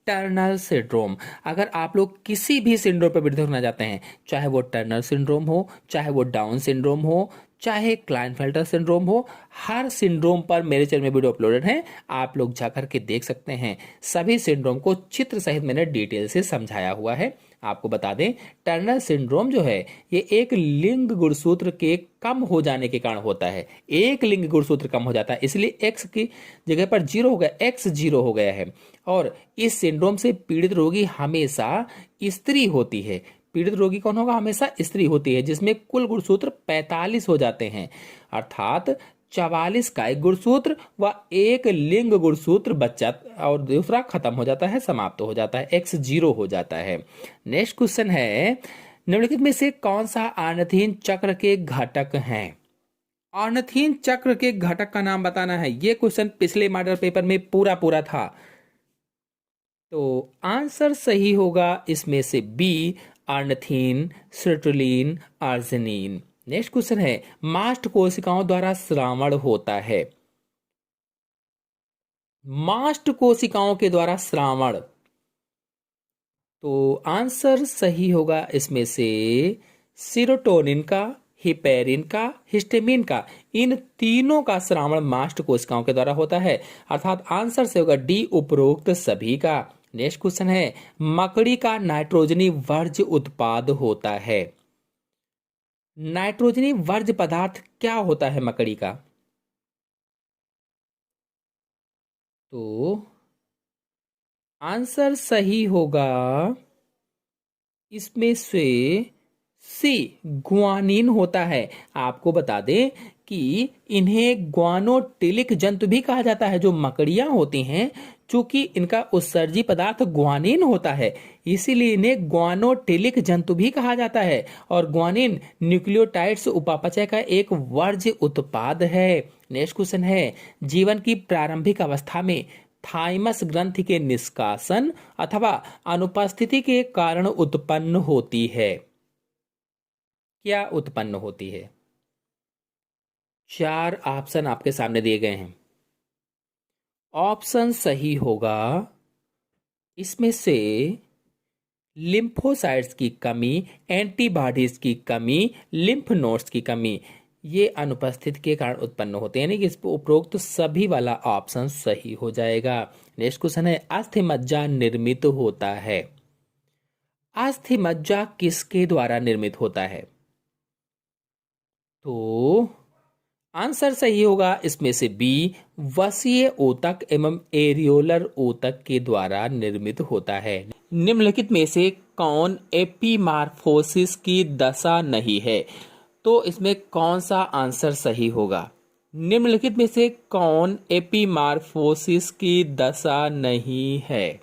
टर्नर सिंड्रोम। अगर आप लोग किसी भी सिंड्रोम पर वीडियो देखना चाहते हैं, चाहे वो टर्नर सिंड्रोम हो, चाहे वो डाउन सिंड्रोम हो, चाहे क्लाइनफेल्टर सिंड्रोम हो, हर सिंड्रोम पर मेरे चैनल में वीडियो अपलोडेड है, आप लोग जाकर के देख सकते हैं। सभी सिंड्रोम को चित्र सहित मैंने डिटेल से समझाया हुआ है। आपको बता दें, टर्नर सिंड्रोम जो है ये एक लिंग गुणसूत्र के कम हो जाने के कारण होता है। एक लिंग गुणसूत्र कम हो जाता है, इसलिए एक्स की जगह पर 0 हो गया, X0 हो गया है। और इस सिंड्रोम से पीड़ित रोगी हमेशा स्त्री होती है। पीड़ित रोगी कौन होगा? हमेशा स्त्री होती है, जिसमें कुल गुणसूत्र 45 हो जाते हैं, अर्थात 44 का एक गुणसूत्र व एक लिंग गुणसूत्र बच्चा और दूसरा खत्म हो जाता है, समाप्त हो जाता है, X0 हो जाता है। नेक्स्ट क्वेश्चन है, निम्नलिखित में से कौन सा आर्निथिन चक्र के घटक हैं? आर्निथिन चक्र के घटक का नाम बताना है। यह क्वेश्चन पिछले मॉडल पेपर में पूरा पूरा था। तो आंसर सही होगा इसमें से B, ornithine, citrulline, arginine. Next question है, मास्ट कोशिकाओं द्वारा श्रावण होता है। मास्ट कोशिकाओं के द्वारा श्रावण, तो आंसर सही होगा इसमें से सीरोटोनिन का, हिपेरिन का, हिस्टामिन का, इन तीनों का श्रावण मास्ट कोशिकाओं के द्वारा होता है, अर्थात आंसर से होगा डी, उपरोक्त सभी का। नेक्स्ट क्वेश्चन है, मकड़ी का नाइट्रोजनी वर्ज्य उत्पाद होता है। नाइट्रोजनी वर्ज्य पदार्थ क्या होता है मकड़ी का? तो आंसर सही होगा इसमें से सी, ग्वानिन होता है। आपको बता दें कि इन्हें ग्वानोटिलिक जंतु भी कहा जाता है। जो मकड़ियां होती हैं, चूंकि इनका उत्सर्जी पदार्थ ग्वानिन होता है, इसीलिए इन्हें ग्वानोटिलिक जंतु भी कहा जाता है। और ग्वानिन न्यूक्लियोटाइड्स उपापचय का एक वर्ज्य उत्पाद है। नेक्स्ट क्वेश्चन है, जीवन की प्रारंभिक अवस्था में थाइमस ग्रंथि के निष्कासन अथवा अनुपस्थिति के कारण उत्पन्न होती है। क्या उत्पन्न होती है? 4 ऑप्शन आपके सामने दिए गए हैं। ऑप्शन सही होगा इसमें से लिम्फोसाइट्स की कमी, एंटीबॉडीज की कमी, लिम्फ नोड्स की कमी, ये अनुपस्थित के कारण उत्पन्न होते हैं। यानी कि इस उपरोक्त सभी वाला ऑप्शन सही हो जाएगा। नेक्स्ट क्वेश्चन है, अस्थि मज्जा निर्मित होता है। अस्थि मज्जा किसके द्वारा निर्मित होता है? तो आंसर सही होगा इसमें से बी, वसीय ऊतक एवं एरियोलर ऊतक के द्वारा निर्मित होता है। निम्नलिखित में से कौन एपीमार्फोसिस की दशा नहीं है? तो इसमें कौन सा आंसर सही होगा? निम्नलिखित में से कौन एपीमार्फोसिस की दशा नहीं है?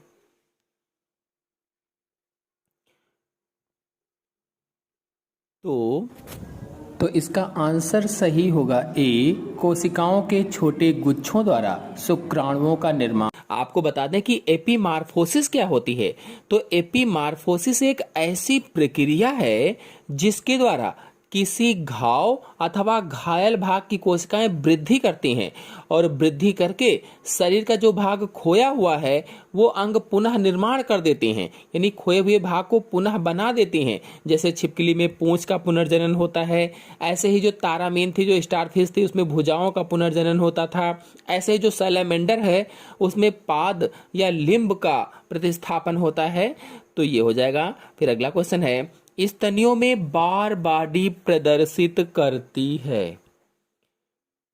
तो इसका आंसर सही होगा ए, कोशिकाओं के छोटे गुच्छों द्वारा शुक्राणुओं का निर्माण। आपको बता दें कि एपीमार्फोसिस क्या होती है। तो एपीमार्फोसिस एक ऐसी प्रक्रिया है जिसके द्वारा किसी घाव अथवा घायल भाग की कोशिकाएं वृद्धि करती हैं और वृद्धि करके शरीर का जो भाग खोया हुआ है वो अंग पुनः निर्माण कर देती हैं, यानी खोए हुए भाग को पुनः बना देती हैं। जैसे छिपकली में पूंछ का पुनर्जनन होता है, ऐसे ही जो तारामीन थी, जो स्टारफिश थी, उसमें भुजाओं का पुनर्जनन होता था। ऐसे ही जो सैलेमेंडर है उसमें पाद या लिम्ब का प्रतिस्थापन होता है। तो ये हो जाएगा। फिर अगला क्वेश्चन है, स्तनियों में बार बाडी प्रदर्शित करती है।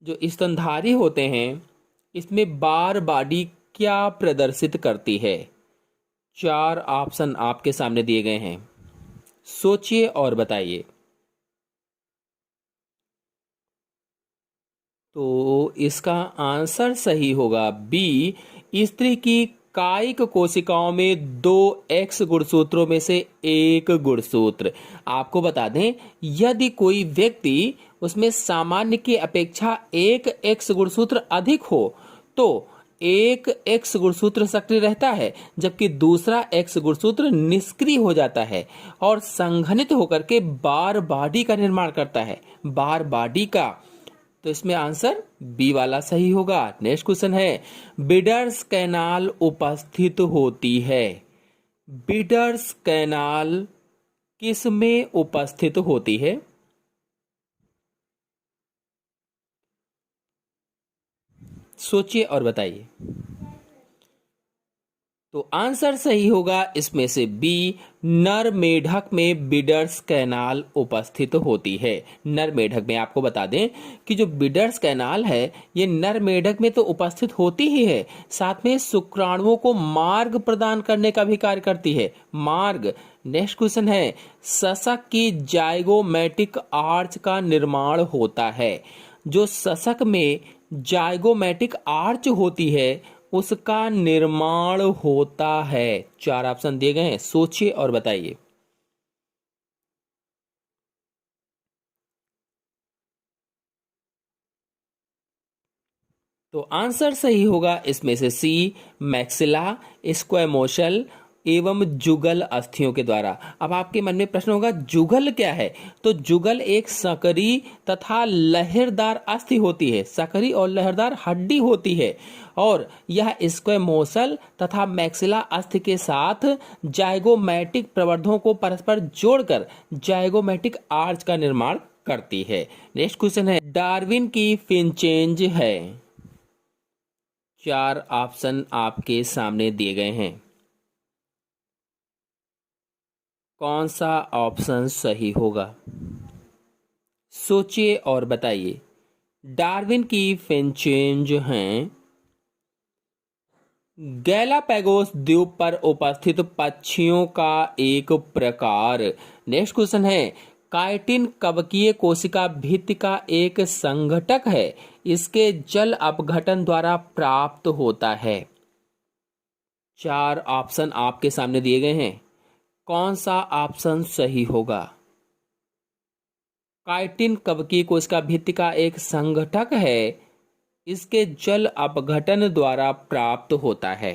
जो स्तनधारी होते हैं इसमें बार बाडी क्या प्रदर्शित करती है? 4 ऑप्शन आपके सामने दिए गए हैं, सोचिए और बताइए। तो इसका आंसर सही होगा बी। स्त्री की कायिक कोशिकाओं में 2 एक्स गुणसूत्रों में से एक गुणसूत्र। आपको बता दें, यदि कोई व्यक्ति उसमें सामान्य की अपेक्षा एक एक्स गुणसूत्र अधिक हो तो एक एक्स गुणसूत्र सक्रिय रहता है, जबकि दूसरा एक्स गुणसूत्र निष्क्रिय हो जाता है और संघनित होकर के बार बाडी का निर्माण करता है। बार बाडी का, तो इसमें आंसर बी वाला सही होगा। नेक्स्ट क्वेश्चन है, बिडर्स कैनाल उपस्थित होती है। बिडर्स कैनाल किस में उपस्थित होती है? सोचिए और बताइए। तो आंसर सही होगा इसमें से बी, नर मेढक में बिडर्स कैनाल उपस्थित होती है। नर मेढक में आपको बता दें कि जो बिडर्स कैनाल है ये नर मेढक में तो उपस्थित होती ही है, साथ में शुक्राणुओं को मार्ग प्रदान करने का भी कार्य करती है। मार्ग। नेक्स्ट क्वेश्चन है, सशक की जाइगोमैटिक आर्च का निर्माण होता है। जो सशक में जाइगोमैटिक आर्च होती है उसका निर्माण होता है। 4 ऑप्शन दिए गए हैं, सोचिए और बताइए। तो आंसर सही होगा इसमें से सी, मैक्सिला, स्क्वैमोशल एवं जुगल अस्थियों के द्वारा। अब आपके मन में प्रश्न होगा जुगल क्या है? तो जुगल एक सकरी तथा लहरदार अस्थि होती है, सकरी और लहरदार हड्डी होती है, और यह स्क्वैमोसल तथा मैक्सिला अस्थि के साथ जाइगोमैटिक प्रवर्धों को परस्पर जोड़कर जाइगोमैटिक आर्च का निर्माण करती है। नेक्स्ट क्वेश्चन है, डार्विन की फिनचेंज है। 4 ऑप्शन आपके सामने दिए गए हैं, कौन सा ऑप्शन सही होगा? सोचिए और बताइए। डार्विन की फिनचेंज हैं गैलापैगोस द्वीप पर उपस्थित पक्षियों का एक प्रकार। नेक्स्ट क्वेश्चन है, काइटिन कवकीय कोशिका भित्ति का एक संघटक है, इसके जल अपघटन द्वारा प्राप्त होता है। 4 ऑप्शन आपके सामने दिए गए हैं, कौन सा ऑप्शन सही होगा? काइटिन कवकीय कोशिका भित्ति का एक संघटक है, इसके जल अपघटन द्वारा प्राप्त होता है।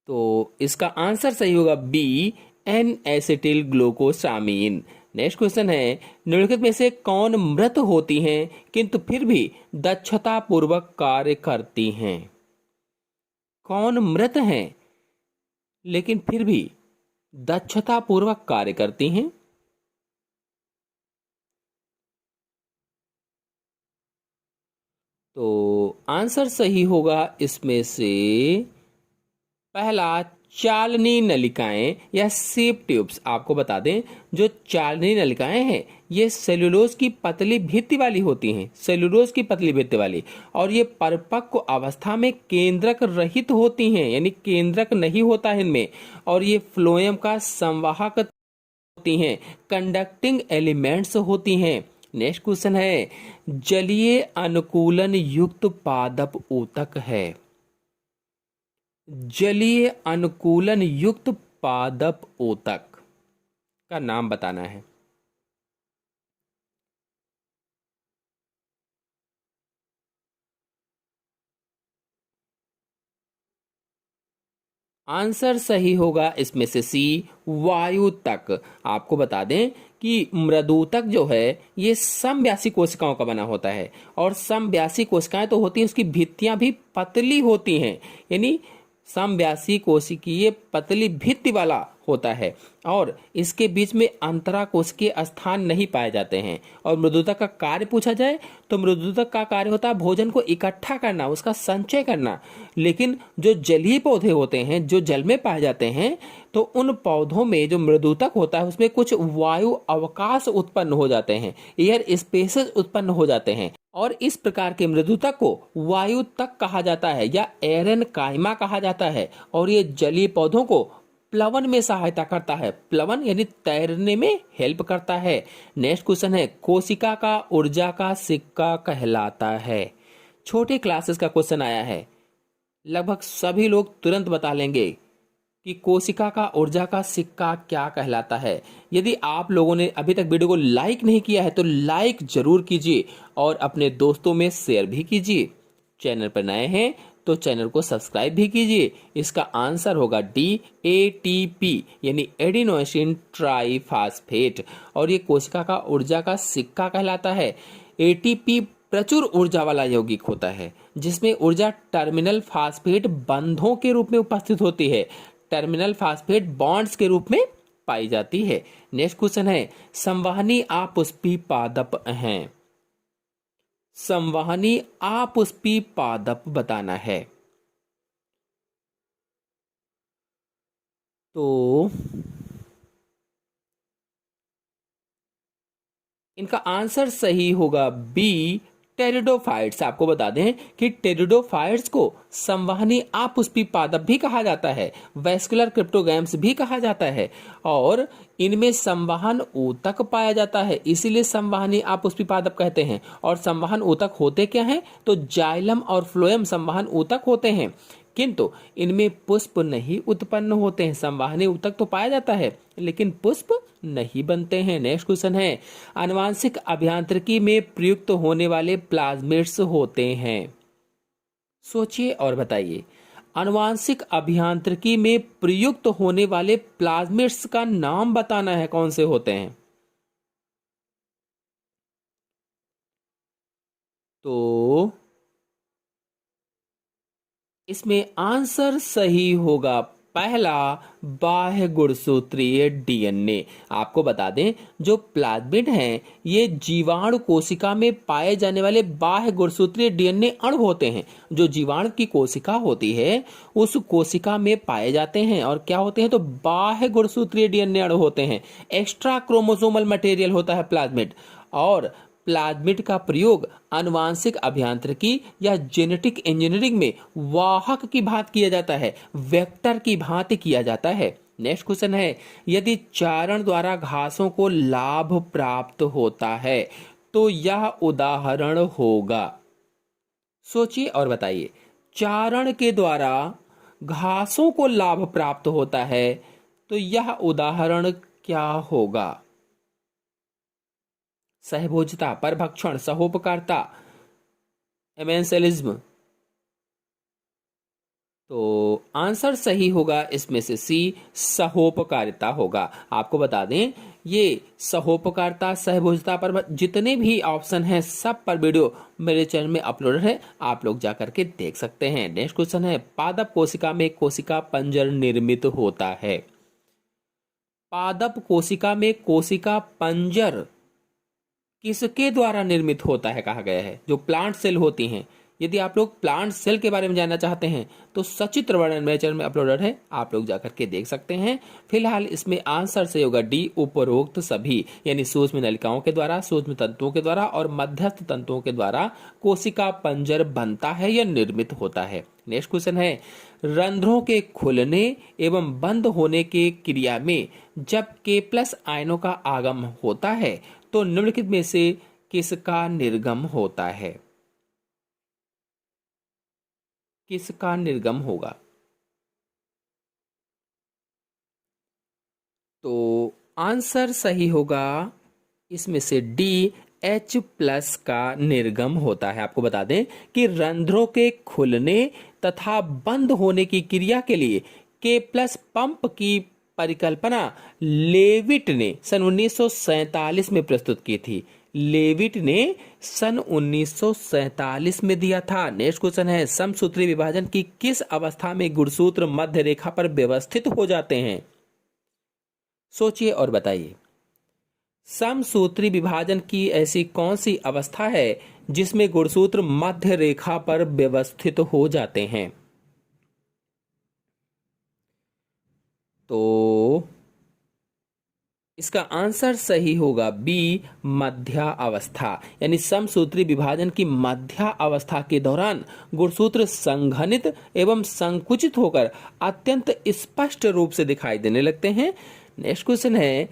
तो इसका आंसर सही होगा B, N acetyl glucosamine. Next question है, निम्नलिखित में से कौन मृत होती हैं किंतु फिर भी दक्षता पूर्वक कार्य करती हैं? कौन मृत हैं लेकिन फिर भी दक्षता पूर्वक कार्य करती हैं? तो आंसर सही होगा इसमें से पहला, चालनी नलिकाएं या सेप ट्यूब्स। आपको बता दें, जो चालनी नलिकाएं हैं ये सेलुलोज की पतली भित्ति वाली होती हैं, सेलुलोज की पतली भित्ति वाली, और ये परिपक्व अवस्था में केंद्रक रहित होती हैं, यानी केंद्रक नहीं होता है इनमें, और ये फ्लोएम का संवाहक होती हैं, कंडक्टिंग एलिमेंट्स होती हैं। नेक्स्ट क्वेश्चन है, जलीय अनुकूलन युक्त पादप ऊतक है। जलीय अनुकूलन युक्त पादप ऊतक का नाम बताना है। आंसर सही होगा इसमें से सी, वायुतक। आपको बता दें कि मृदूतक जो है ये समव्यासी कोशिकाओं का बना होता है, और समव्यासी कोशिकाएं तो होती हैं, उसकी भित्तियां भी पतली होती हैं, यानी समव्यासी कोशिकीय पतली भित्ति वाला होता है और इसके बीच में अंतरा कोशिकीय स्थान नहीं पाए जाते हैं। और मृदुतक का कार्य पूछा जाए तो मृदुतक का कार्य होता है भोजन को इकट्ठा करना, उसका संचय करना। लेकिन जो जलीय पौधे होते हैं, जो जल में पाए जाते हैं, तो उन पौधों में जो मृदुतक होता है उसमें कुछ वायु अवकाश उत्पन्न हो जाते हैं, एयर स्पेसेस उत्पन्न हो जाते हैं। और इस प्रकार के मृदुतक को वायु तक कहा जाता है या एरन काइमा कहा जाता है। और ये जलीय पौधों को प्लवन में सहायता करता है। प्लवन यानी तैरने में हेल्प करता है। नेक्स्ट क्वेश्चन है, कोशिका का ऊर्जा का सिक्का कहलाता है। छोटे क्लासेस का क्वेश्चन आया है, लगभग सभी लोग तुरंत बता लेंगे कि कोशिका का ऊर्जा का सिक्का क्या कहलाता है। यदि आप लोगों ने अभी तक वीडियो को लाइक नहीं किया है तो लाइक जरूर कीजिए और अपने दोस्तों में शेयर भी कीजिए। चैनल पर नए हैं तो चैनल को सब्सक्राइब भी कीजिए। इसका आंसर होगा डी, ATP यानी एडिनोसिन ट्राइफॉस्फेट। और ये कोशिका का ऊर्जा का सिक्का कहलाता है। ATP प्रचुर ऊर्जा वाला यौगिक होता है जिसमें ऊर्जा टर्मिनल फास्फेट बंधों के रूप में उपस्थित होती है। टर्मिनल फास्फेट बॉन्ड्स के रूप में पाई जाती है। नेक्स्ट क्वेश्चन है, संवहनी अपुष्पी पादप हैं। संवहनी अपुष्पी पादप बताना है। तो इनका आंसर सही होगा बी, टेरिडोफाइट्स। आपको बता दें कि टेरिडोफाइट्स को संवहनी अपुष्पी पादप भी कहा जाता है, वैस्कुलर क्रिप्टोगैम्स भी कहा जाता है। और इनमें संवहन ऊतक पाया जाता है, इसीलिए संवहनी अपुष्पी पादप कहते हैं। और संवहन ऊतक होते क्या हैं? तो जाइलम और फ्लोएम संवहन ऊतक होते हैं, किंतु इनमें पुष्प नहीं उत्पन्न होते हैं। संवहनी ऊतक तो पाया जाता है लेकिन पुष्प नहीं बनते हैं। नेक्स्ट क्वेश्चन है, आनुवांशिक अभियांत्रिकी में प्रयुक्त होने वाले प्लाज्मिड्स होते हैं। सोचिए और बताइए, आनुवांशिक अभियांत्रिकी में प्रयुक्त होने वाले प्लाज्मिड्स का नाम बताना है, कौन से होते हैं। तो इसमें आंसर सही होगा पहला, बाह्य गुणसूत्रीय DNA। आपको बता दें जो प्लाज्मिड हैं ये जीवाणु कोशिका में पाए जाने वाले बाह्य गुणसूत्रीय DNA अणु होते हैं। जो जीवाणु की कोशिका होती है उस कोशिका में पाए जाते हैं और क्या होते हैं, तो बाह्य गुणसूत्रीय DNA अणु होते हैं। एक्स्ट्रा क्रोमोसोमल मटेरियल होता है प्लाज्मिड। और प्लाज्मिड का प्रयोग आनुवांशिक अभियांत्रिकी या जेनेटिक इंजीनियरिंग में वाहक की भांति किया जाता है, वेक्टर की भांति किया जाता है। नेक्स्ट क्वेश्चन है, यदि चारण द्वारा घासों को लाभ प्राप्त होता है तो यह उदाहरण होगा। सोचिए और बताइए, चारण के द्वारा घासों को लाभ प्राप्त होता है तो यह उदाहरण क्या होगा। सहभोजता, परभक्षण, सहोपकारिता, एमेंसेलिज्म। तो आंसर सही होगा इसमें से सी, सहोपकारिता होगा। आपको बता दें ये सहोपकारिता, सहभोजता पर जितने भी ऑप्शन हैं सब पर वीडियो मेरे चैनल में अपलोड है, आप लोग जाकर के देख सकते हैं। नेक्स्ट क्वेश्चन है, पादप कोशिका में कोशिका पंजर निर्मित होता है। पादप कोशिका में कोशिका पंजर किसके द्वारा निर्मित होता है कहा गया है। जो प्लांट सेल होती हैं, यदि आप लोग प्लांट सेल के बारे में जानना चाहते हैं तो सचित्र वर्णन मेरे चैनल में अपलोडेड है, आप लोग जाकर के देख सकते हैं। फिलहाल इसमें आंसर से होगा डी, उपरोक्त सभी, यानी सूक्ष्म नलिकाओं के द्वारा, सूक्ष्म तंतुओं के द्वारा और मध्यस्थ तंतुओं के द्वारा कोशिका पंजर बनता है या निर्मित होता है। नेक्स्ट क्वेश्चन है, रंध्रों के खुलने एवं बंद होने के क्रिया में जब K+ आयनों का आगम होता है तो निम्नलिखित में से किसका निर्गम होता है। किसका निर्गम होगा। तो आंसर सही होगा इसमें से डी, H+ का निर्गम होता है। आपको बता दें कि रंध्रों के खुलने तथा बंद होने की क्रिया के लिए K+ पंप की परिकल्पना लेविट ने सन 1947 में प्रस्तुत की थी। लेविट ने सन 1947 में दिया था। नेक्स्ट क्वेश्चन है, समसूत्री विभाजन की किस अवस्था में गुणसूत्र मध्य रेखा पर व्यवस्थित हो जाते हैं? सोचिए और बताइए। समसूत्री विभाजन की ऐसी कौन सी अवस्था है जिसमें गुणसूत्र मध्य रेखा पर व्यवस्थित हो जाते हैं? तो इसका आंसर सही होगा बी, मध्या अवस्था। यानी समसूत्री विभाजन की मध्या अवस्था के दौरान गुणसूत्र संघनित एवं संकुचित होकर अत्यंत स्पष्ट रूप से दिखाई देने लगते हैं। नेक्स्ट क्वेश्चन है,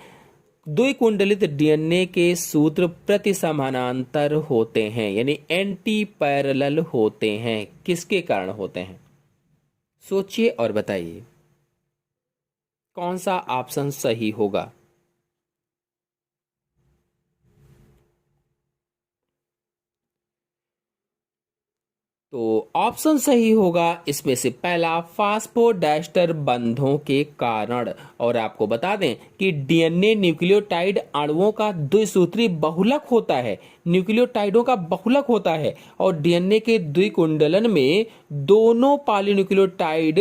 द्विकुंडलित डीएनए के सूत्र प्रति समानांतर होते हैं, यानी एंटी पैरेलल होते हैं, किसके कारण होते हैं? सोचिए और बताइए कौन सा ऑप्शन सही होगा। तो ऑप्शन सही होगा इसमें से पहला, फास्फोडाइस्टर बंधों के कारण। और आपको बता दें कि डीएनए न्यूक्लियोटाइड अणुओं का द्विसूत्री बहुलक होता है, न्यूक्लियोटाइडों का बहुलक होता है। और डीएनए के द्विकुंडलन में दोनों पॉलीन्यूक्लियोटाइड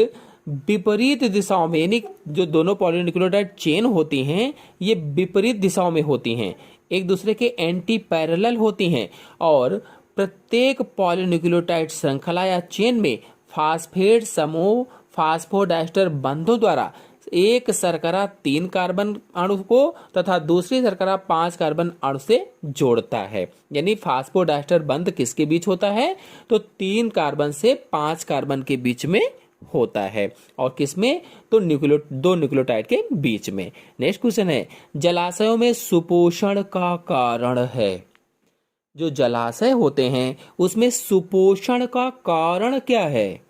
विपरीत दिशाओं में, यानी जो दोनों पॉलीन्यूक्लियोटाइड चेन होती हैं ये विपरीत दिशाओं में होती हैं, एक दूसरे के एंटी पैरेलल होती हैं। और प्रत्येक पॉलीन्यूक्लियोटाइड श्रृंखला या चेन में फास्फेट समूह फास्फोडाइस्टर बंधों द्वारा एक शर्करा 3 कार्बन अणु को तथा दूसरी शर्करा 5 कार्बन अणु से जोड़ता है। यानी फास्फोडाइस्टर बंध किसके बीच होता है? तो 3 कार्बन से 5 कार्बन के बीच में होता है। और किसमें? तो दो न्यूक्लियोटाइड के बीच में। नेक्स्ट क्वेश्चन है, जलाशयों में सुपोषण का कारण है। जो जलाशय होते हैं उसमें सुपोषण का कारण क्या है?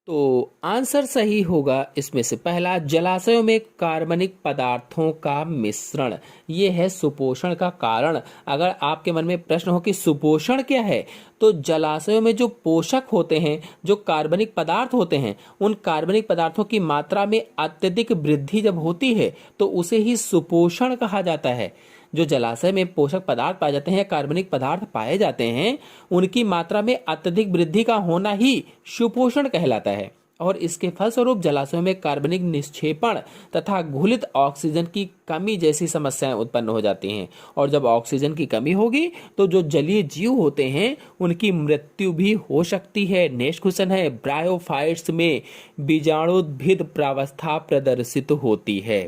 तो आंसर सही होगा इसमें से पहला, जलाशयों में कार्बनिक पदार्थों का मिश्रण, ये है सुपोषण का कारण। अगर आपके मन में प्रश्न हो कि सुपोषण क्या है, तो जलाशयों में जो पोषक होते हैं, जो कार्बनिक पदार्थ होते हैं, उन कार्बनिक पदार्थों की मात्रा में अत्यधिक वृद्धि जब होती है तो उसे ही सुपोषण कहा जाता है। जो जलाशय में पोषक पदार्थ पाए जाते हैं, कार्बनिक पदार्थ पाए जाते हैं, उनकी मात्रा में अत्यधिक वृद्धि का होना ही सुपोषण कहलाता है। और इसके फलस्वरूप जलाशयों में कार्बनिक निक्षेपण तथा घुलित ऑक्सीजन की कमी जैसी समस्याएं उत्पन्न हो जाती हैं। और जब ऑक्सीजन की कमी होगी तो जो जलीय जीव होते हैं उनकी मृत्यु भी हो सकती है। नेक्स्ट क्वेश्चन है, ब्रायोफाइट्स में बीजाणुद्भिद प्रावस्था प्रदर्शित होती है।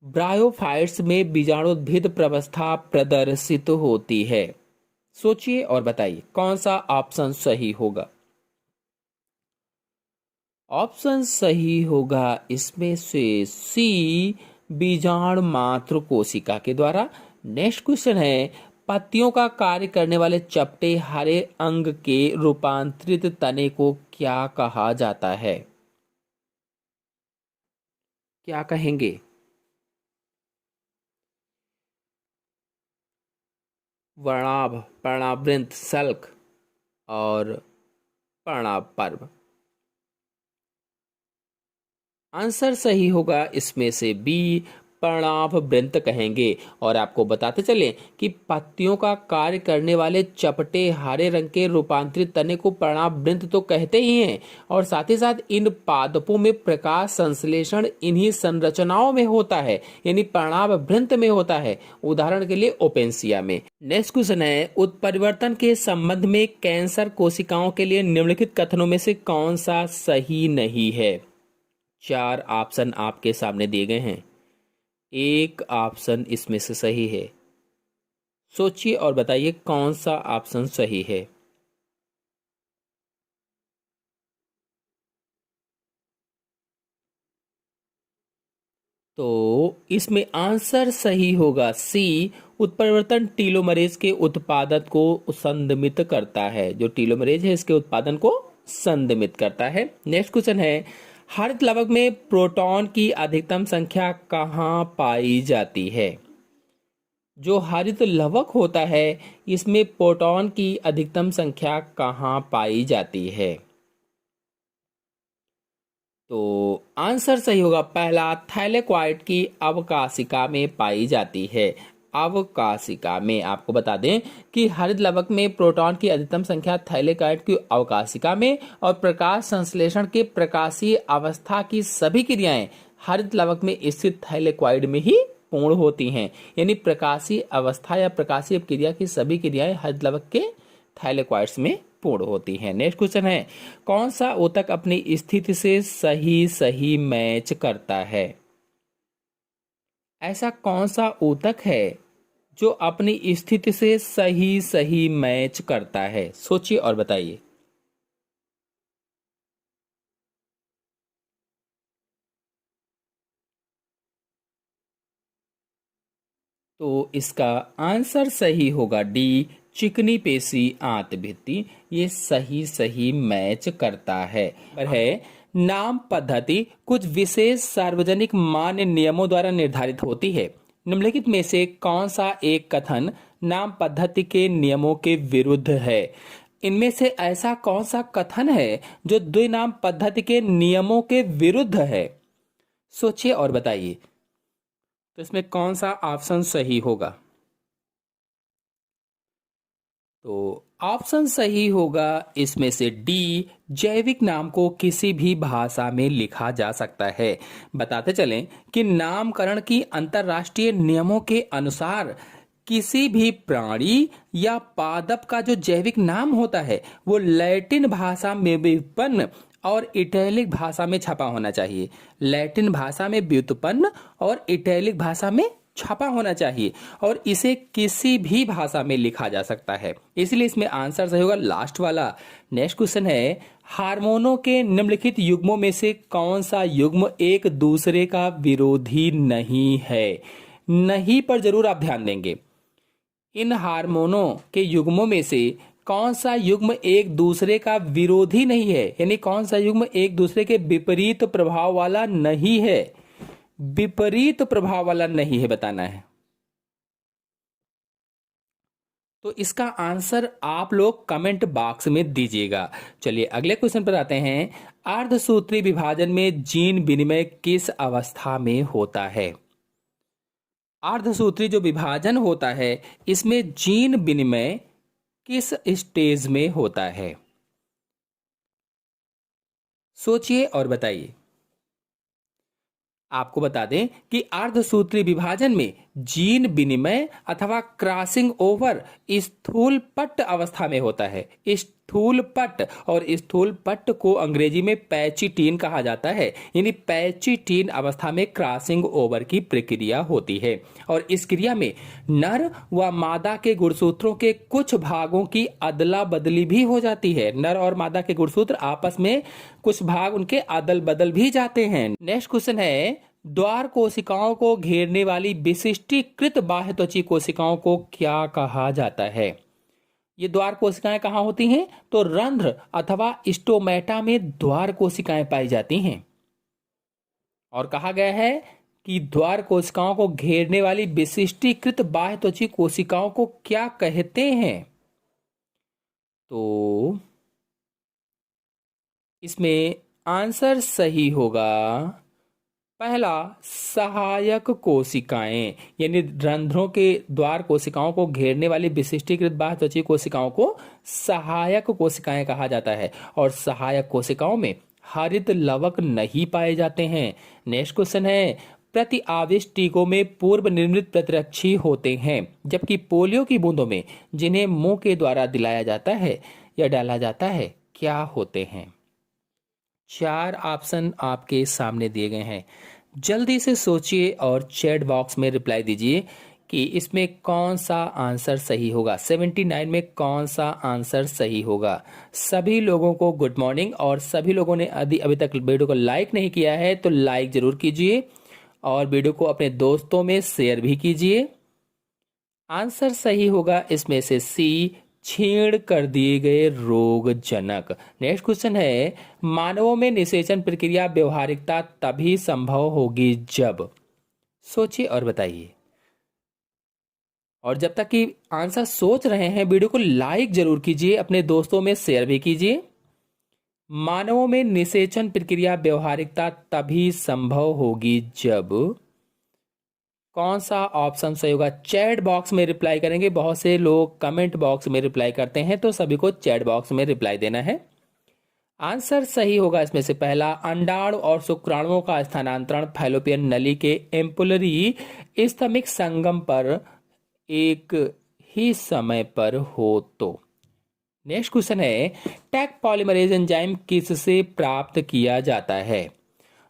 ब्रायोफाइट्स में बीजाणुद्भिद प्रावस्था प्रदर्शित होती है। सोचिए और बताइए कौन सा ऑप्शन सही होगा। ऑप्शन सही होगा इसमें से सी, बीजाणु मात्र कोशिका के द्वारा। नेक्स्ट क्वेश्चन है, पत्तियों का कार्य करने वाले चपटे हरे अंग के रूपांतरित तने को क्या कहा जाता है? क्या कहेंगे? वर्णाभ, पर्णावृंत, सल्क और पर्णापर्व। आंसर सही होगा इसमें से बी, पर्णाभ वृंत कहेंगे। और आपको बताते चलें कि पत्तियों का कार्य करने वाले चपटे हरे रंग के रूपांतरित तने को पर्णाभ वृंत तो कहते ही हैं। और साथ ही साथ इन पादपों में प्रकाश संश्लेषण इन्हीं संरचनाओं में होता है, यानी पर्णाभ वृंत में होता है। उदाहरण के लिए ओपेंसिया में। नेक्स्ट क्वेश्चन है, उत्परिवर्तन के संबंध में कैंसर कोशिकाओं के लिए निम्नलिखित कथनों में से कौन सा सही नहीं है? 4 ऑप्शन आपके सामने दिए गए हैं, एक ऑप्शन इसमें से सही है। सोचिए और बताइए कौन सा ऑप्शन सही है। तो इसमें आंसर सही होगा सी, उत्परिवर्तन टीलोमरेज के उत्पादन को संदमित करता है। जो टीलोमरेज है इसके उत्पादन को संदमित करता है। नेक्स्ट क्वेश्चन है, हरित लवक में प्रोटॉन की अधिकतम संख्या कहाँ पाई जाती है? जो हरित लवक होता है इसमें प्रोटॉन की अधिकतम संख्या कहाँ पाई जाती है? तो आंसर सही होगा पहला, थैलेक्वाइड की अवकाशिका में पाई जाती है। अवकाशिका में आपको बता दें कि हरित लवक में प्रोटॉन की अधिकतम संख्या थैलेक्वाइड की अवकाशिका में, और प्रकाश संश्लेषण के प्रकाशीय अवस्था की सभी क्रियाएं हरित लवक में स्थित थैलेक्वाइड में ही पूर्ण होती हैं। यानी प्रकाशीय अवस्था या प्रकाशीय क्रिया की सभी क्रियाएं हरित लवक के थैलेक्वाइड्स में पूर्ण होती हैं। नेक्स्ट क्वेश्चन है, कौन सा ऊतक अपनी स्थिति से सही सही मैच करता है? ऐसा कौन सा ऊतक है जो अपनी स्थिति से सही सही मैच करता है? सोचिए और बताइए। तो इसका आंसर सही होगा डी, चिकनी पेशी आंतभित्ति। ये सही सही मैच करता है। पर है, नाम पद्धति कुछ विशेष सार्वजनिक मान्य नियमों द्वारा निर्धारित होती है। निम्नलिखित में से कौन सा एक कथन नाम पद्धति के नियमों के विरुद्ध है? इनमें से ऐसा कौन सा कथन है जो द्विनाम पद्धति के नियमों के विरुद्ध है? सोचिए और बताइए। तो इसमें कौन सा ऑप्शन सही होगा? तो ऑप्शन सही होगा इसमें से डी, जैविक नाम को किसी भी भाषा में लिखा जा सकता है। बताते चलें कि नामकरण की अंतरराष्ट्रीय नियमों के अनुसार किसी भी प्राणी या पादप का जो जैविक नाम होता है वो लैटिन भाषा में व्युत्पन्न और इटैलिक भाषा में छपा होना चाहिए। लैटिन भाषा में व्युत्पन्न और इटैलिक भाषा में छपा होना चाहिए, और इसे किसी भी भाषा में लिखा जा सकता है। इसलिए इसमें आंसर सही होगा लास्ट वाला। नेक्स्ट क्वेश्चन है, हार्मोनों के निम्नलिखित युग्मों में से कौन सा युग्म एक दूसरे का विरोधी नहीं है? नहीं पर जरूर आप ध्यान देंगे। इन हार्मोनों के युग्मों में से कौन सा युग्म एक दूसरे का विरोधी नहीं है? यानी कौन सा युग्म एक दूसरे के विपरीत प्रभाव वाला नहीं है? विपरीत प्रभाव वाला नहीं है, बताना है। तो इसका आंसर आप लोग कमेंट बॉक्स में दीजिएगा। चलिए अगले क्वेश्चन पर आते हैं। अर्धसूत्री विभाजन में जीन विनिमय किस अवस्था में होता है? अर्धसूत्री जो विभाजन होता है इसमें जीन विनिमय किस स्टेज में होता है? सोचिए और बताइए। आपको बता दें कि अर्धसूत्री विभाजन में जीन विनिमय अथवा क्रॉसिंग ओवर स्थूल पट्ट अवस्था में होता है। स्थूल पट्ट, और स्थूल पट्ट को अंग्रेजी में पैचिटीन कहा जाता है। यानी पैचिटीन अवस्था में क्रॉसिंग ओवर की प्रक्रिया होती है, और इस क्रिया में नर व मादा के गुणसूत्रों के कुछ भागों की अदला बदली भी हो जाती है। नर और मादा के गुणसूत्र आपस में कुछ भाग उनके अदल बदल भी जाते हैं। नेक्स्ट क्वेश्चन है, द्वार कोशिकाओं को घेरने वाली विशिष्टीकृत बाह्य त्वची कोशिकाओं को क्या कहा जाता है? ये द्वार कोशिकाएं कहाँ होती हैं? तो रंध्र अथवा स्टोमेटा में द्वार कोशिकाएं पाई जाती हैं। और कहा गया है कि द्वार कोशिकाओं को घेरने वाली विशिष्टीकृत बाह्य त्वची कोशिकाओं को क्या कहते हैं? तो इसमें आंसर सही होगा पहला, सहायक कोशिकाएं। यानी रंध्रों के द्वार कोशिकाओं को घेरने वाली विशिष्टीकृत बाह्य त्वची कोशिकाओं को सहायक कोशिकाएं कहा जाता है, और सहायक कोशिकाओं में हरित लवक नहीं पाए जाते हैं। नेक्स्ट क्वेश्चन है, प्रति आविष्ट टीकों में पूर्व निर्मित प्रतिरक्षी होते हैं, जबकि पोलियो की बूंदों में जिन्हें मुंह के द्वारा दिलाया जाता है या डाला जाता है क्या होते हैं? 4 ऑप्शन आपके सामने दिए गए हैं। जल्दी से सोचिए और चैट बॉक्स में रिप्लाई दीजिए कि इसमें कौन सा आंसर सही होगा। 79 में कौन सा आंसर सही होगा? सभी लोगों को गुड मॉर्निंग, और सभी लोगों ने अभी तक वीडियो को लाइक नहीं किया है तो लाइक जरूर कीजिए, और वीडियो को अपने दोस्तों में शेयर भी कीजिए। आंसर सही होगा इसमें से सी, छीण कर दिए गए रोगजनक। नेक्स्ट क्वेश्चन है, मानवों में निषेचन प्रक्रिया व्यवहारिकता तभी संभव होगी जब। सोचिए और बताइए। और जब तक कि आंसर सोच रहे हैं वीडियो को लाइक जरूर कीजिए, अपने दोस्तों में शेयर भी कीजिए। मानवों में निषेचन प्रक्रिया व्यवहारिकता तभी संभव होगी जब, कौन सा ऑप्शन सही होगा? चैट बॉक्स में रिप्लाई करेंगे। बहुत से लोग कमेंट बॉक्स में रिप्लाई करते हैं, तो सभी को चैट बॉक्स में रिप्लाई देना है। आंसर सही होगा इसमें से पहला, अंडाणु और शुक्राणुओं का स्थानांतरण फैलोपियन नली के एम्पुलरी स्तमिक संगम पर एक ही समय पर हो तो। नेक्स्ट क्वेश्चन है, टैक पॉलीमरेज एंजाइम किससे प्राप्त किया जाता है?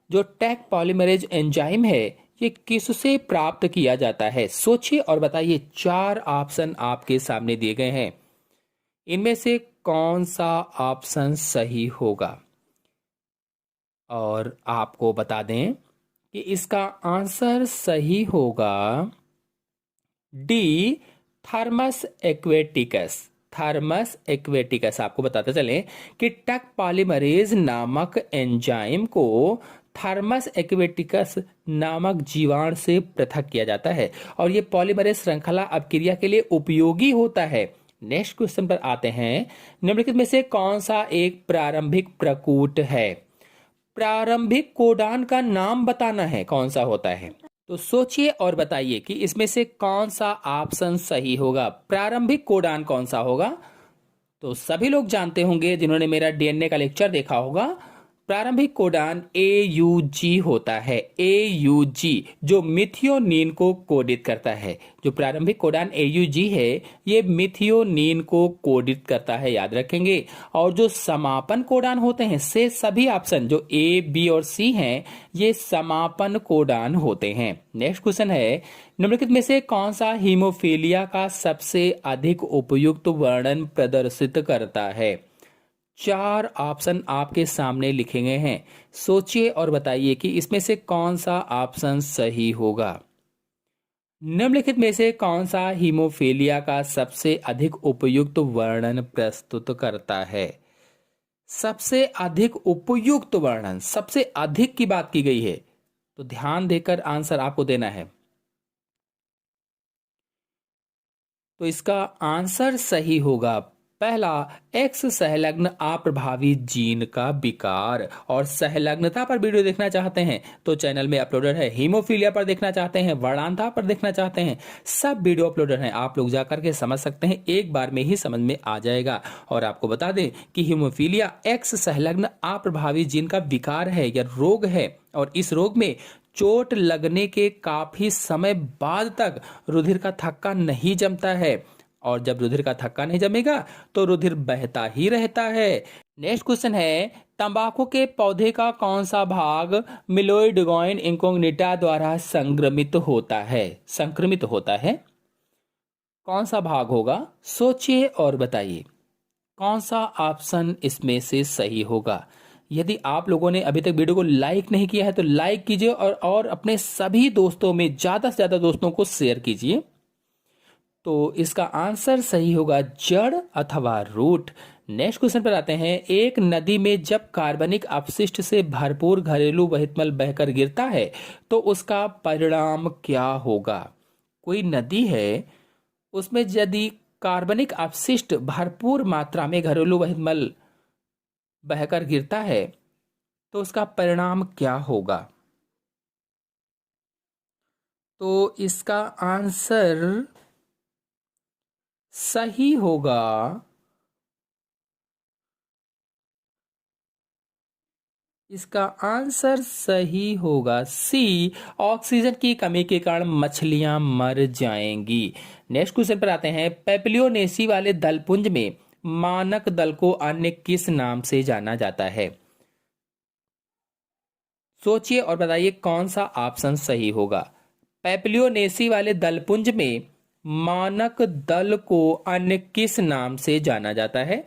जो टैक पॉलीमरेज एंजाइम है ये किससे प्राप्त किया जाता है? सोचिए और बताइए। 4 ऑप्शन आपके सामने दिए गए हैं, इनमें से कौन सा ऑप्शन सही होगा? और आपको बता दें कि इसका आंसर सही होगा D, Thermus aquaticus. Thermus aquaticus. आपको बताते चलें कि टैक पॉलीमरेज नामक एंजाइम को थर्मस एक्वेटिकस नामक जीवाणु से पृथक किया जाता है और यह पॉलीमरेज श्रृंखला अपक्रिया के लिए उपयोगी होता है। नेक्स्ट क्वेश्चन पर आते हैं, निम्नलिखित में से कौन सा एक प्रारंभिक प्रकूट है? प्रारंभिक कोडान का नाम बताना है, कौन सा होता है? तो सोचिए और बताइए कि इसमें से कौन सा ऑप्शन सही होगा। प्रारंभिक कोडान कौन सा होगा? तो सभी लोग जानते होंगे जिन्होंने मेरा डीएनए का लेक्चर देखा होगा, प्रारंभिक कोडान AUG होता है। AUG जो मिथियोनिन को कोडित करता है। जो प्रारंभिक कोडान AUG है ये मिथियोनिन को कोडित करता है, याद रखेंगे। और जो समापन कोडान होते हैं, से सभी ऑप्शन जो A, B और C हैं ये समापन कोडान होते हैं। नेक्स्ट क्वेश्चन है, निम्नलिखित में से कौन सा हीमोफीलिया का सबसे अधिक उपयुक्त वर्णन प्रदर्शित करता है? 4 ऑप्शन आपके सामने लिखे गए हैं, सोचिए और बताइए कि इसमें से कौन सा ऑप्शन सही होगा। निम्नलिखित में से कौन सा हीमोफीलिया का सबसे अधिक उपयुक्त वर्णन प्रस्तुत करता है? सबसे अधिक उपयुक्त वर्णन, सबसे अधिक की बात की गई है, तो ध्यान देकर आंसर आपको देना है। तो इसका आंसर सही होगा पहला, एक्स सहलग्न अप्रभावी जीन का विकार। और सहलग्नता पर वीडियो देखना चाहते हैं तो चैनल में अपलोडेड है। हीमोफीलिया पर देखना चाहते हैं, वर्णांतता पर देखना चाहते हैं, सब वीडियो अपलोडेड हैं, आप लोग जाकर के समझ सकते हैं, एक बार में ही समझ में आ जाएगा। और आपको बता दें कि हीमोफीलिया एक्स सहलग्न अप्रभावी जीन का विकार है या रोग है, और इस रोग में चोट लगने के काफी समय बाद तक रुधिर का थक्का नहीं जमता है, और जब रुधिर का थक्का नहीं जमेगा तो रुधिर बहता ही रहता है। नेक्स्ट क्वेश्चन है, तंबाकू के पौधे का कौन सा भाग मिलोइडगोइन इंकोग्निटा द्वारा संक्रमित होता है? संक्रमित होता है, कौन सा भाग होगा? सोचिए और बताइए कौन सा ऑप्शन इसमें से सही होगा। यदि आप लोगों ने अभी तक वीडियो को लाइक नहीं किया है तो लाइक कीजिए और अपने सभी दोस्तों में, ज्यादा से ज्यादा दोस्तों को शेयर कीजिए। तो इसका आंसर सही होगा जड़ अथवा रूट। नेक्स्ट क्वेश्चन पर आते हैं, एक नदी में जब कार्बनिक अपशिष्ट से भरपूर घरेलू वहितमल बहकर गिरता है तो उसका परिणाम क्या होगा? कोई नदी है, उसमें यदि कार्बनिक अपशिष्ट भरपूर मात्रा में घरेलू वहितमल बहकर गिरता है तो उसका परिणाम क्या होगा? तो इसका आंसर सही होगा इसका आंसर सही होगा सी, ऑक्सीजन की कमी के कारण मछलियां मर जाएंगी। नेक्स्ट क्वेश्चन पर आते हैं, पेपलियोनेसी वाले दलपुंज में मानक दल को अन्य किस नाम से जाना जाता है? सोचिए और बताइए कौन सा ऑप्शन सही होगा। पेपलियोनेसी वाले दलपुंज में मानक दल को अन्य किस नाम से जाना जाता है?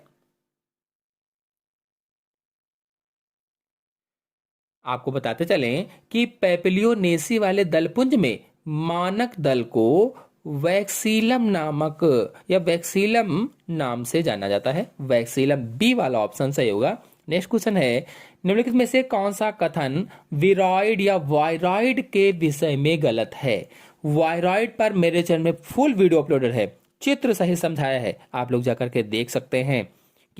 आपको बताते चलें कि पेपलियोनेसी वाले दलपुंज में मानक दल को वैक्सीलम नामक या वैक्सीलम नाम से जाना जाता है। वैक्सीलम, बी वाला ऑप्शन सही होगा। नेक्स्ट क्वेश्चन है, निम्नलिखित में से कौन सा कथन विरॉइड या वायरॉइड के विषय में गलत है? वायरॉइड पर मेरे चैनल में फुल वीडियो अपलोडेड है, चित्र सही समझाया है, आप लोग जाकर के देख सकते हैं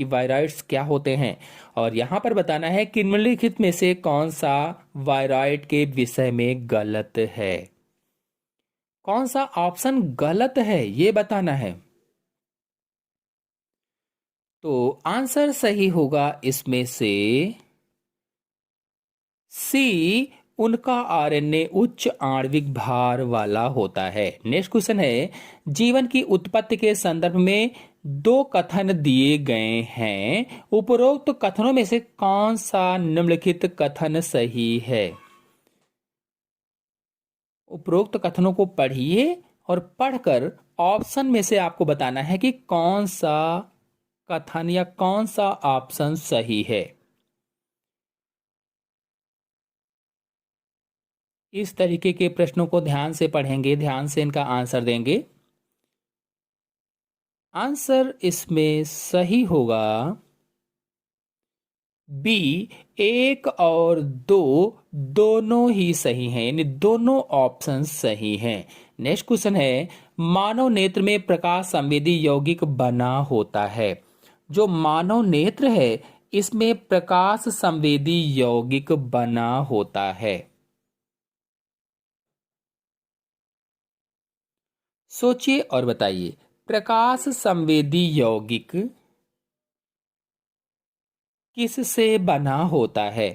कि वायरॉइड्स क्या होते हैं, और यहाँ पर बताना है कि निम्नलिखित में से कौन सा वायरॉइड के विषय में गलत है। कौन सा ऑप्शन गलत है ये बताना है। तो आंसर सही होगा इसमें से सी, उनका आरएनए उच्च आणविक भार वाला होता है। नेक्स्ट क्वेश्चन है, जीवन की उत्पत्ति के संदर्भ में दो कथन दिए गए हैं, उपरोक्त कथनों में से कौन सा निम्नलिखित कथन सही है। उपरोक्त कथनों को पढ़िए और पढ़कर ऑप्शन में से आपको बताना है कि कौन सा कथन या कौन सा ऑप्शन सही है। इस तरीके के प्रश्नों को ध्यान से पढ़ेंगे, ध्यान से इनका आंसर देंगे। आंसर इसमें सही होगा बी, एक और दो दोनों ही सही हैं, यानी दोनों ऑप्शन सही हैं। नेक्स्ट क्वेश्चन है, मानव नेत्र में प्रकाश संवेदी यौगिक बना होता है। जो मानव नेत्र है इसमें प्रकाश संवेदी यौगिक बना होता है। सोचिए और बताइए, प्रकाश संवेदी यौगिक किससे बना होता है।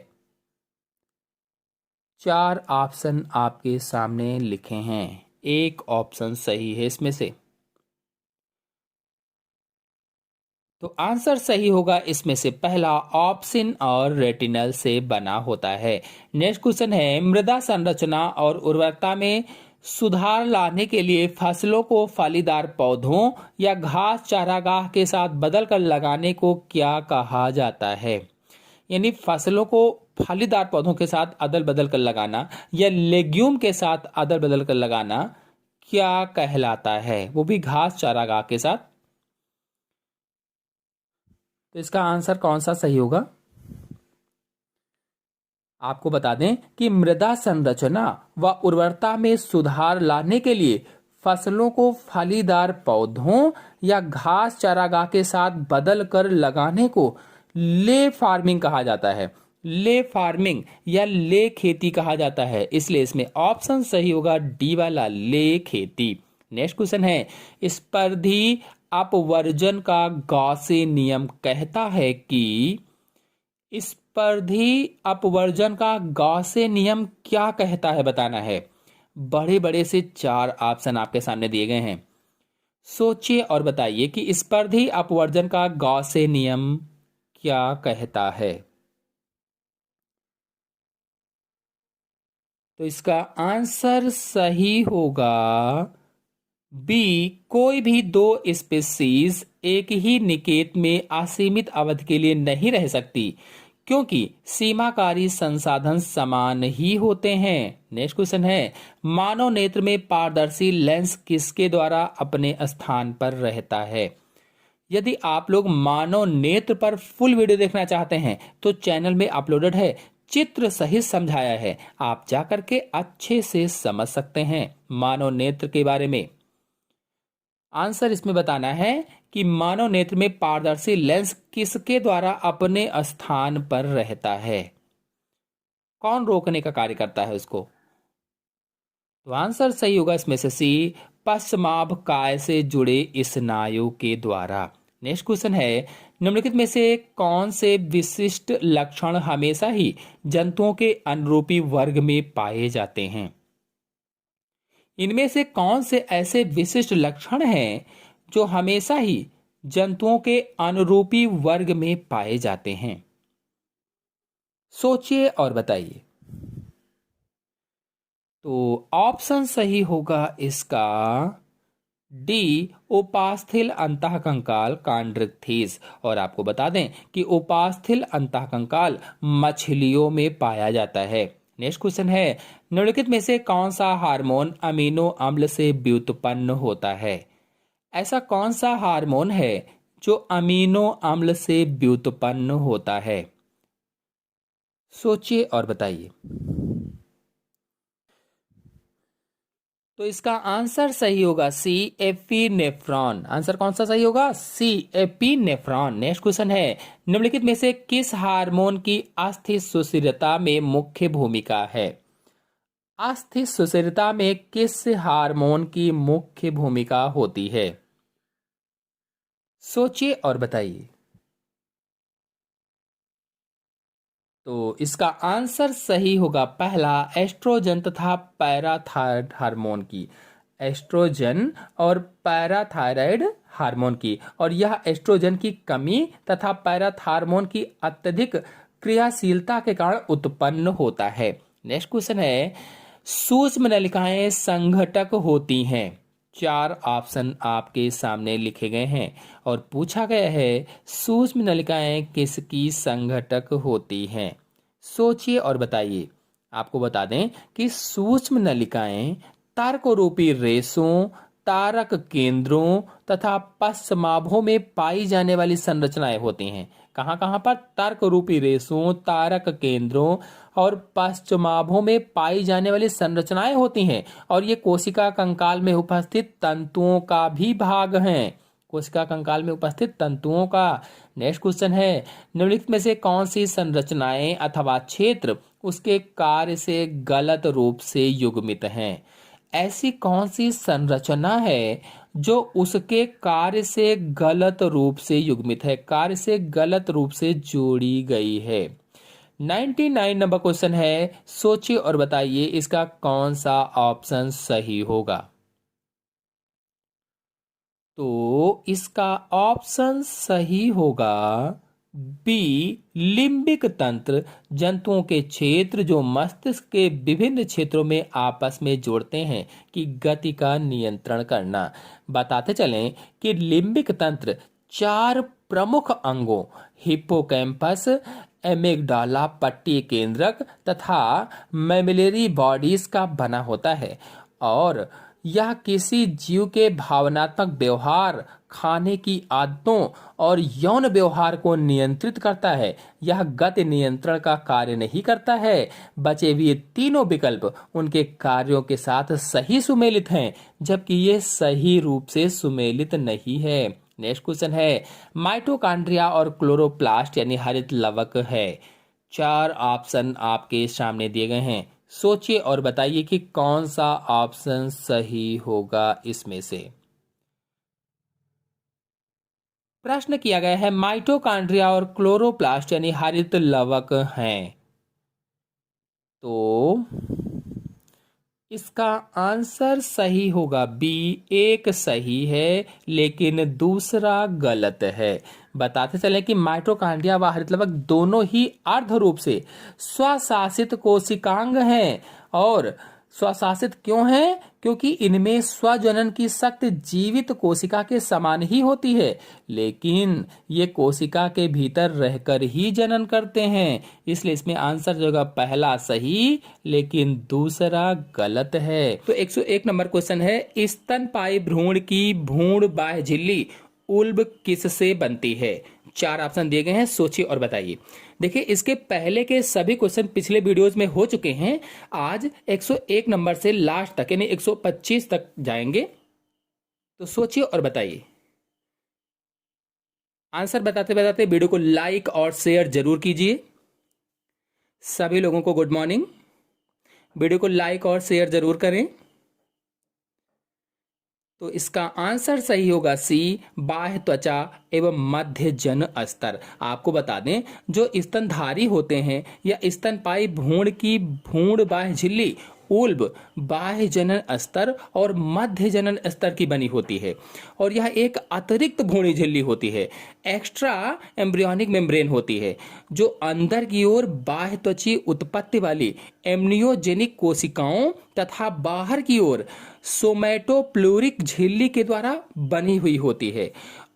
चार ऑप्शन आपके सामने लिखे हैं, एक ऑप्शन सही है इसमें से। तो आंसर सही होगा इसमें से पहला ऑप्शन, और रेटिनल से बना होता है। नेक्स्ट क्वेश्चन है, मृदा संरचना और उर्वरकता में सुधार लाने के लिए फसलों को फलीदार पौधों या घास चारागाह के साथ बदलकर लगाने को क्या कहा जाता है। यानी फसलों को फलीदार पौधों के साथ अदल बदल कर लगाना या लेग्यूम के साथ अदल बदल कर लगाना क्या कहलाता है, वो भी घास चारागाह के साथ। तो इसका आंसर कौन सा सही होगा। आपको बता दें कि मृदा संरचना व उर्वरता में सुधार लाने के लिए फसलों को फलीदार पौधों या घास चारागाह के साथ बदल कर लगाने को ले फार्मिंग कहा जाता है। ले फार्मिंग या ले खेती कहा जाता है, इसलिए इसमें ऑप्शन सही होगा डी वाला, ले खेती। नेक्स्ट क्वेश्चन है, स्पर्धी अपवर्जन का गॉसे नियम कहता है कि स्पर्धी अपवर्जन का गॉसे नियम क्या कहता है, बताना है। बड़े बड़े से चार ऑप्शन आपके सामने दिए गए हैं, सोचिए और बताइए कि स्पर्धी अपवर्जन का गॉसे नियम क्या कहता है। तो इसका आंसर सही होगा बी, कोई भी दो स्पीसीज एक ही निकेत में असीमित अवधि के लिए नहीं रह सकती, क्योंकि सीमाकारी संसाधन समान ही होते हैं। नेक्स्ट क्वेश्चन है, मानव नेत्र में पारदर्शी लेंस किसके द्वारा अपने स्थान पर रहता है। यदि आप लोग मानव नेत्र पर फुल वीडियो देखना चाहते हैं तो चैनल में अपलोडेड है, चित्र सहित समझाया है, आप जाकर के अच्छे से समझ सकते हैं मानव नेत्र के बारे में। आंसर इसमें बताना है कि मानव नेत्र में पारदर्शी लेंस किसके द्वारा अपने स्थान पर रहता है, कौन रोकने का कार्य करता है उसको। तो आंसर सही होगा इसमें से सी, पश्चमाभ काय से जुड़े स्नायु के द्वारा। नेक्स्ट क्वेश्चन है, निम्नलिखित में से कौन से विशिष्ट लक्षण हमेशा ही जंतुओं के अनुरूपी वर्ग में पाए जाते हैं। इनमें से कौन से ऐसे विशिष्ट लक्षण हैं जो हमेशा ही जंतुओं के अनुरूपी वर्ग में पाए जाते हैं, सोचिए और बताइए। तो ऑप्शन सही होगा इसका डी, उपास्थि अंतःकंकाल कॉन्ड्रिक्थिस। और आपको बता दें कि उपास्थि अंतःकंकाल मछलियों में पाया जाता है। नेक्स्ट क्वेश्चन है, निम्नलिखित में से कौन सा हार्मोन अमीनो अम्ल से व्युत्पन्न होता है। ऐसा कौन सा हार्मोन है जो अमीनो अम्ल से व्युत्पन्न होता है, सोचिए और बताइए। तो इसका आंसर सही होगा सी, एपिनेफ्रॉन। आंसर कौन सा सही होगा? सी, एपिनेफ्रॉन। नेक्स्ट क्वेश्चन है, निम्नलिखित में से किस हार्मोन की अस्थि सुस्थिरता में मुख्य भूमिका है? अस्थि सुस्थिरता में किस हार्मोन की मुख्य भूमिका होती है? सोचिए और बताइए। तो इसका आंसर सही होगा पहला, एस्ट्रोजन तथा पैराथायराइड हार्मोन की। एस्ट्रोजन और पैराथायराइड हार्मोन की, और यह एस्ट्रोजन की कमी तथा पैराथार्मोन की अत्यधिक क्रियाशीलता के कारण उत्पन्न होता है। नेक्स्ट क्वेश्चन है, सूक्ष्म नलिकाएं संघटक होती हैं। चार ऑप्शन आपके सामने लिखे गए हैं और पूछा गया है सूक्ष्म नलिकाएं किसकी संघटक होती हैं? सोचिए और बताइए। आपको बता दें कि सूक्ष्म नलिकाएं तारकरूपी रेशों, तारक केंद्रों तथा पश्चमाभों में पाई जाने वाली संरचनाएं होती हैं। कहाँ कहाँ पर? तर्क रूपी रेशों, तारक केंद्रों और पश्चमाभों में पाई जाने वाली संरचनाएं होती हैं, और ये कोशिका कंकाल में उपस्थित तंतुओं का भी भाग हैं। कोशिका कंकाल में उपस्थित तंतुओं का। नेक्स्ट क्वेश्चन है, निम्नलिखित में से कौन सी संरचनाएं अथवा क्षेत्र उसके कार्य से गलत रूप से युग्मित हैं? ऐसी कौन सी संरचना है जो उसके कार्य से गलत रूप से युग्मित है, कार्य से गलत रूप से जोड़ी गई है? 99 नंबर क्वेश्चन है, सोचिए और बताइए इसका कौन सा ऑप्शन सही होगा? तो इसका ऑप्शन सही होगा बी, लिम्बिक तंत्र। जंतुओं के क्षेत्र जो मस्तिष्क के विभिन्न क्षेत्रों में आपस में जोड़ते हैं कि गति का नियंत्रण करना। बताते चलें कि लिम्बिक तंत्र चार प्रमुख अंगों हिप्पोकैम्पस, एमिगडाला पट्टी केंद्रक तथा मैमिलरी बॉडीज का बना होता है, और यह किसी जीव के भावनात्मक व्यवहार, खाने की आदतों और यौन व्यवहार को नियंत्रित करता है। यह गति नियंत्रण का कार्य नहीं करता है। बचे हुए तीनों विकल्प उनके कार्यों के साथ सही सुमेलित हैं, जबकि ये सही रूप से सुमेलित नहीं है। नेक्स्ट क्वेश्चन है, माइटोकॉन्ड्रिया और क्लोरोप्लास्ट यानी हरित लवक है। चार ऑप्शन आपके सामने दिए गए हैं। सोचिए और बताइए कि कौन सा ऑप्शन सही होगा इसमें से। प्रश्न किया गया है माइटोकॉन्ड्रिया और क्लोरोप्लास्ट यानी हरित लवक हैं। तो इसका आंसर सही होगा बी, एक सही है लेकिन दूसरा गलत है। बताते चलें कि माइटोकॉन्ड्रिया व हरितलवक दोनों ही अर्ध रूप से स्वशासित कोशिकांग हैं। और स्वशासित क्यों हैं? क्योंकि इनमें स्वजनन की शक्ति जीवित कोशिका के समान ही होती है, लेकिन ये कोशिका के भीतर रहकर ही जनन करते हैं। इसलिए इसमें आंसर जो होगा पहला सही लेकिन दूसरा गलत है। तो 101 नंबर क्वेश्चन है, स्तनपायी भ्रूण की भ्रूण बाह्य झिल्ली उल्ब किससे बनती है? चार ऑप्शन दिए गए हैं, सोचिए और बताइए। देखिए, इसके पहले के सभी क्वेश्चन पिछले वीडियोस में हो चुके हैं। आज 101 नंबर से लास्ट तक यानी 125 तक जाएंगे। तो सोचिए और बताइए। आंसर बताते बताते वीडियो को लाइक और शेयर जरूर कीजिए। सभी लोगों को गुड मॉर्निंग। वीडियो को लाइक और शेयर जरूर करें। तो इसका आंसर सही होगा सी, बाह्य त्वचा एवं मध्य जन स्तर। आपको बता दें, जो स्तनधारी होते हैं या स्तनपायी भ्रूण की भ्रूण बाह्य झिल्ली उल्ब, बाह्य जनन स्तर और मध्य जनन स्तर की बनी होती है, और यह एक अतिरिक्त भ्रूणी झिल्ली होती है, एक्स्ट्रा एम्ब्रियोनिक मेम्ब्रेन होती है, जो अंदर की ओर बाह्य त्वची उत्पत्ति वाली एम्नियोजेनिक कोशिकाओं तथा बाहर की ओर सोमैटोप्लूरिक झिल्ली के द्वारा बनी हुई होती है।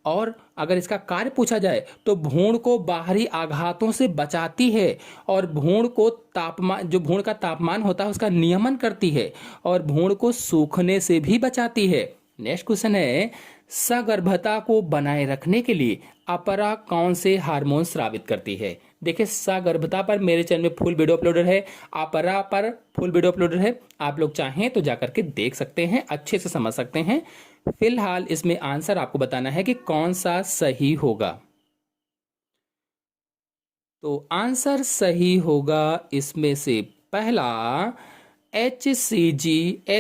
और अगर इसका कार्य पूछा जाए तो भ्रूण को बाहरी आघातों से बचाती है, और भ्रूण को तापमान, जो भ्रूण का तापमान होता है उसका नियमन करती है, और भ्रूण को सूखने से भी बचाती है। नेक्स्ट क्वेश्चन है, सगर्भता को बनाए रखने के लिए अपरा कौन से हार्मोन स्रावित करती है? देखिए, सगर्भता पर मेरे चैनल में फुल वीडियो अपलोडेड है, अपरा पर फुल वीडियो अपलोडेड है। आप लोग चाहें तो जाकर के देख सकते हैं, अच्छे से समझ सकते हैं। फिलहाल इसमें आंसर आपको बताना है कि कौन सा सही होगा। तो आंसर सही होगा इसमें से पहला HCG/HPL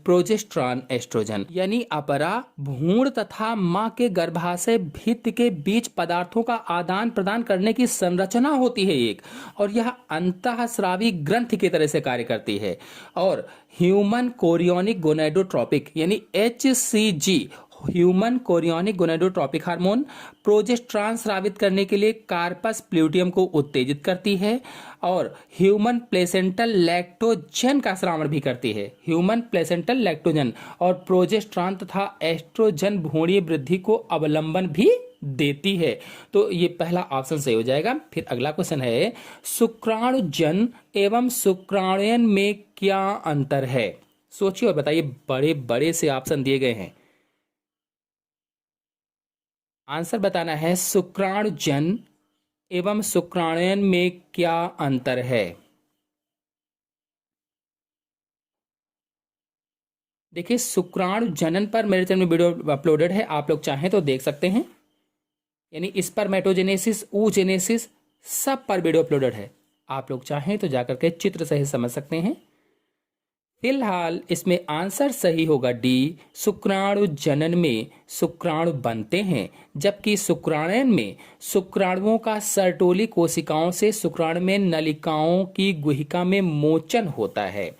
प्रोजेस्टेरॉन एस्ट्रोजन, यानी अपरा भ्रूण तथा मां के गर्भाशय भित्ति के बीच पदार्थों का आदान प्रदान करने की संरचना होती है एक, और यह अंतःस्रावी ग्रंथि की तरह से कार्य करती है। और ह्यूमन कोरियोनिक गोनेडोट्रोपिक यानी HCG human chorionic gonadotropic hormone progesterone स्रावित करने के लिए कार्पस प्लूटियम को उत्तेजित करती है, और ह्यूमन प्लेसेंटल लैक्टोजन का श्रावण भी करती है। ह्यूमन प्लेसेंटल लैक्टोजन और प्रोजेस्टेरॉन तथा एस्ट्रोजन भ्रूणीय वृद्धि को अवलंबन भी देती है। तो ये पहला ऑप्शन सही हो जाएगा। फिर अगला क्वेश्चन है, शुक्राणुजन एवं शुक्राणुयन में क्या अंतर है? सोचिए और बताइए, बड़े बड़े से ऑप्शन दिए गए हैं। आंसर बताना है, शुक्राणुजन एवं शुक्राणुयन में क्या अंतर है? देखिए, शुक्राणु जनन पर मेरे चैनल में वीडियो अपलोडेड है, आप लोग चाहें तो देख सकते हैं। यानी स्पर्मेटोजेनेसिस, oogenesis सब पर वीडियो अपलोडेड है, आप लोग चाहें तो जाकर के चित्र सहित समझ सकते हैं। फिलहाल इसमें आंसर सही होगा डी, शुक्राणु जनन में शुक्राणु बनते हैं, जबकि शुक्राणुयन में शुक्राणुओं का सर्टोली कोशिकाओं से शुक्राणु में नलिकाओं की गुहिका में मोचन होता है।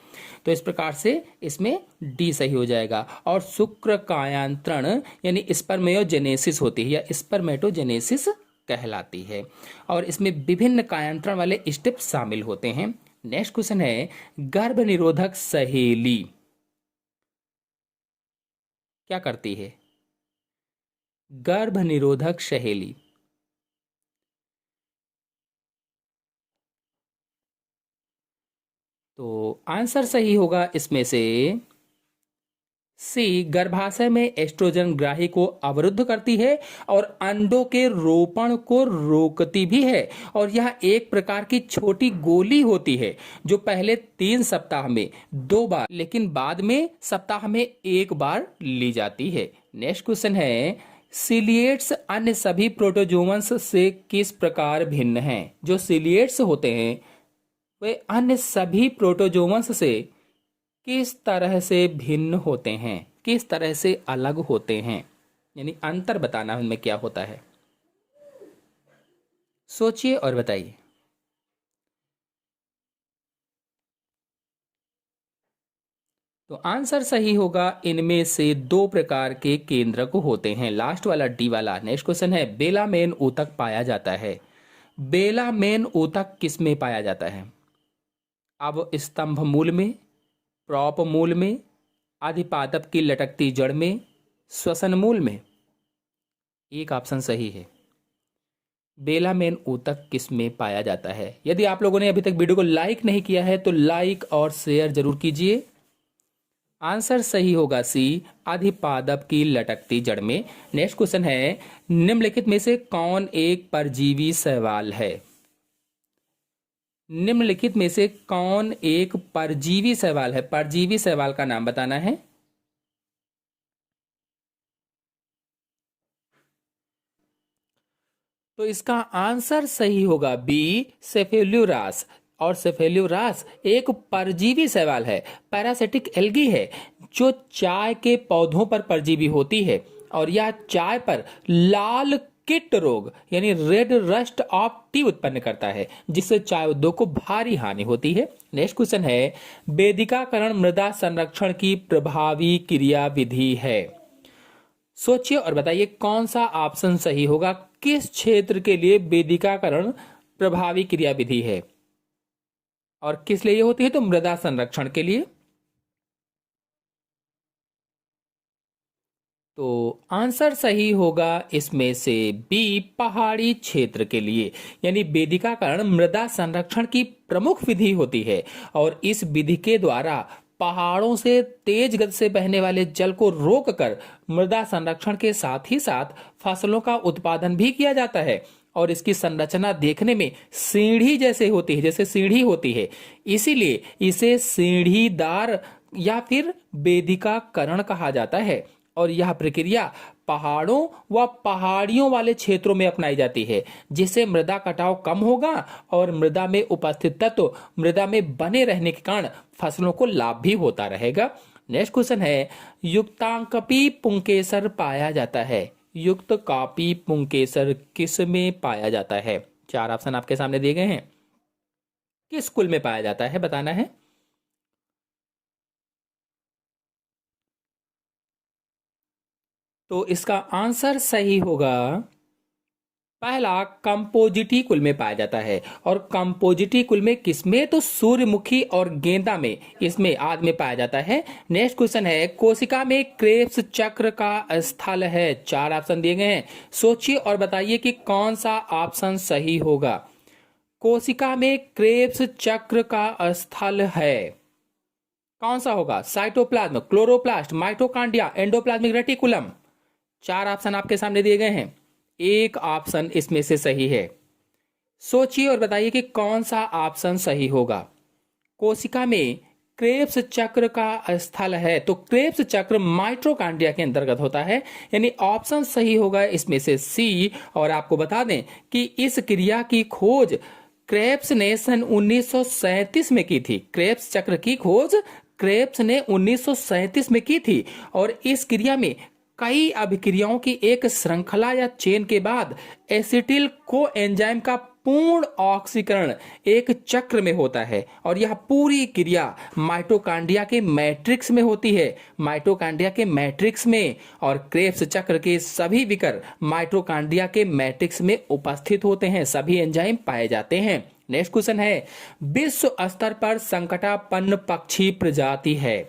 तो इस प्रकार से इसमें डी सही हो जाएगा। और शुक्र कायांतरण यानी स्पर्मेयोजेनेसिस होती है या स्पर्मेटोजेनेसिस कहलाती है, और इसमें विभिन्न कायांतरण वाले स्टेप शामिल होते हैं। नेक्स्ट क्वेश्चन है, गर्भ निरोधक सहेली क्या करती है? गर्भ निरोधक सहेली, तो आंसर सही होगा इसमें से सी, गर्भाशय में एस्ट्रोजन ग्राही को अवरुद्ध करती है और अंडों के रोपण को रोकती भी है। और यह एक प्रकार की छोटी गोली होती है जो पहले 3 सप्ताह में 2 बार, लेकिन बाद में सप्ताह में 1 बार ली जाती है। नेक्स्ट क्वेश्चन है, सिलिएट्स अन्य सभी प्रोटोजोअन्स से किस प्रकार भिन्न हैं? जो सिलिएट्स होते हैं वे अन्य सभी प्रोटोजोअन्स से किस तरह से भिन्न होते हैं, किस तरह से अलग होते हैं, यानी अंतर बताना उनमें क्या होता है। सोचिए और बताइए। तो आंसर सही होगा, इनमें से 2 प्रकार के केंद्रक होते हैं, लास्ट वाला डी वाला। नेक्स्ट क्वेश्चन है, बेलामेन ऊतक पाया जाता है। बेलामेन ऊतक किस में पाया जाता है? अब स्तंभ मूल में, प्रॉप मूल में, आधिपादप की लटकती जड़ में, श्वसन मूल में? एक ऑप्शन सही है। बेलामेन ऊतक किस में पाया जाता है? यदि आप लोगों ने अभी तक वीडियो को लाइक नहीं किया है तो लाइक और शेयर जरूर कीजिए। आंसर सही होगा सी, आधिपादप की लटकती जड़ में। नेक्स्ट क्वेश्चन है, निम्नलिखित में से कौन एक परजीवी शैवाल है? निम्नलिखित में से कौन एक परजीवी शैवाल है? परजीवी शैवाल का नाम बताना है। तो इसका आंसर सही होगा बी, सेफेल्यूरास। और सेफेल्यूरास एक परजीवी शैवाल है, पैरासिटिक एल्गी है, जो चाय के पौधों पर परजीवी होती है, और यह चाय पर लाल किट रोग यानी रेड रस्ट ऑफ टी उत्पन्न करता है, जिससे चाय उद्योग को भारी हानि होती है। नेक्स्ट क्वेश्चन है, वेदिकाकरण मृदा संरक्षण की प्रभावी क्रिया विधि है। सोचिए और बताइए कौन सा ऑप्शन सही होगा, किस क्षेत्र के लिए वेदिकाकरण प्रभावी क्रिया विधि है और किस लिए होती है? तो मृदा संरक्षण के लिए। तो आंसर सही होगा इसमें से बी, पहाड़ी क्षेत्र के लिए, यानी वेदिकाकरण मृदा संरक्षण की प्रमुख विधि होती है, और इस विधि के द्वारा पहाड़ों से तेज गति से बहने वाले जल को रोककर मृदा संरक्षण के साथ ही साथ फसलों का उत्पादन भी किया जाता है। और इसकी संरचना देखने में सीढ़ी जैसे होती है, जैसे सीढ़ी होती है, इसीलिए इसे सीढ़ीदार या फिर वेदिकाकरण कहा जाता है। और यह प्रक्रिया पहाड़ों व पहाड़ियों वाले क्षेत्रों में अपनाई जाती है, जिससे मृदा कटाव कम होगा और मृदा में उपस्थित तत्व मृदा में बने रहने के कारण फसलों को लाभ भी होता रहेगा। नेक्स्ट क्वेश्चन है, युक्तांकपी पुंकेसर पाया जाता है। युक्त कापी पुंकेसर किस में पाया जाता है? 4 ऑप्शन आपके सामने दिए गए हैं। किस कुल में पाया जाता है बताना है। तो इसका आंसर सही होगा पहला, कंपोजिटी कुल में पाया जाता है। और कंपोजिटी कुल में किसमें? तो सूर्यमुखी और गेंदा में, इसमें आदि में पाया जाता है। नेक्स्ट क्वेश्चन है, कोशिका में क्रेब्स चक्र का स्थल है। 4 ऑप्शन दिए गए हैं, सोचिए और बताइए कि कौन सा ऑप्शन सही होगा। कोशिका में क्रेब्स चक्र का स्थल है, कौन सा होगा? Cytoplasm, chloroplast, mitochondria, endoplasmic reticulum. 4 option आपके सामने दिए गए हैं, एक ऑप्शन इसमें से सही है। सोचिए और बताइए कि कौन सा ऑप्शन सही होगा। कोशिका में क्रेब्स चक्र का स्थल है, तो क्रेब्स चक्र माइटोकांड्रिया के अंतर्गत होता है, यानी ऑप्शन सही होगा इसमें से सी। और आपको बता दें कि इस क्रिया की खोज क्रेब्स ने सन 1937 में की थी। क्रेब्स चक्र की खोज क्रेब्स ने 1937 में की थी। और इस क्रिया में कई अभिक्रियाओं की एक श्रृंखला या चेन के बाद एसिटिल कोएंजाइम का पूर्ण ऑक्सीकरण एक चक्र में होता है। और यह पूरी क्रिया माइटोकांड्रिया के मैट्रिक्स में होती है, माइटोकांड्रिया के मैट्रिक्स में। और क्रेब्स चक्र के सभी विकर माइटोकांड्रिया के मैट्रिक्स में उपस्थित होते हैं, सभी एंजाइम पाए जाते हैं। नेक्स्ट क्वेश्चन है, विश्व स्तर पर संकटापन्न पक्षी प्रजाति है।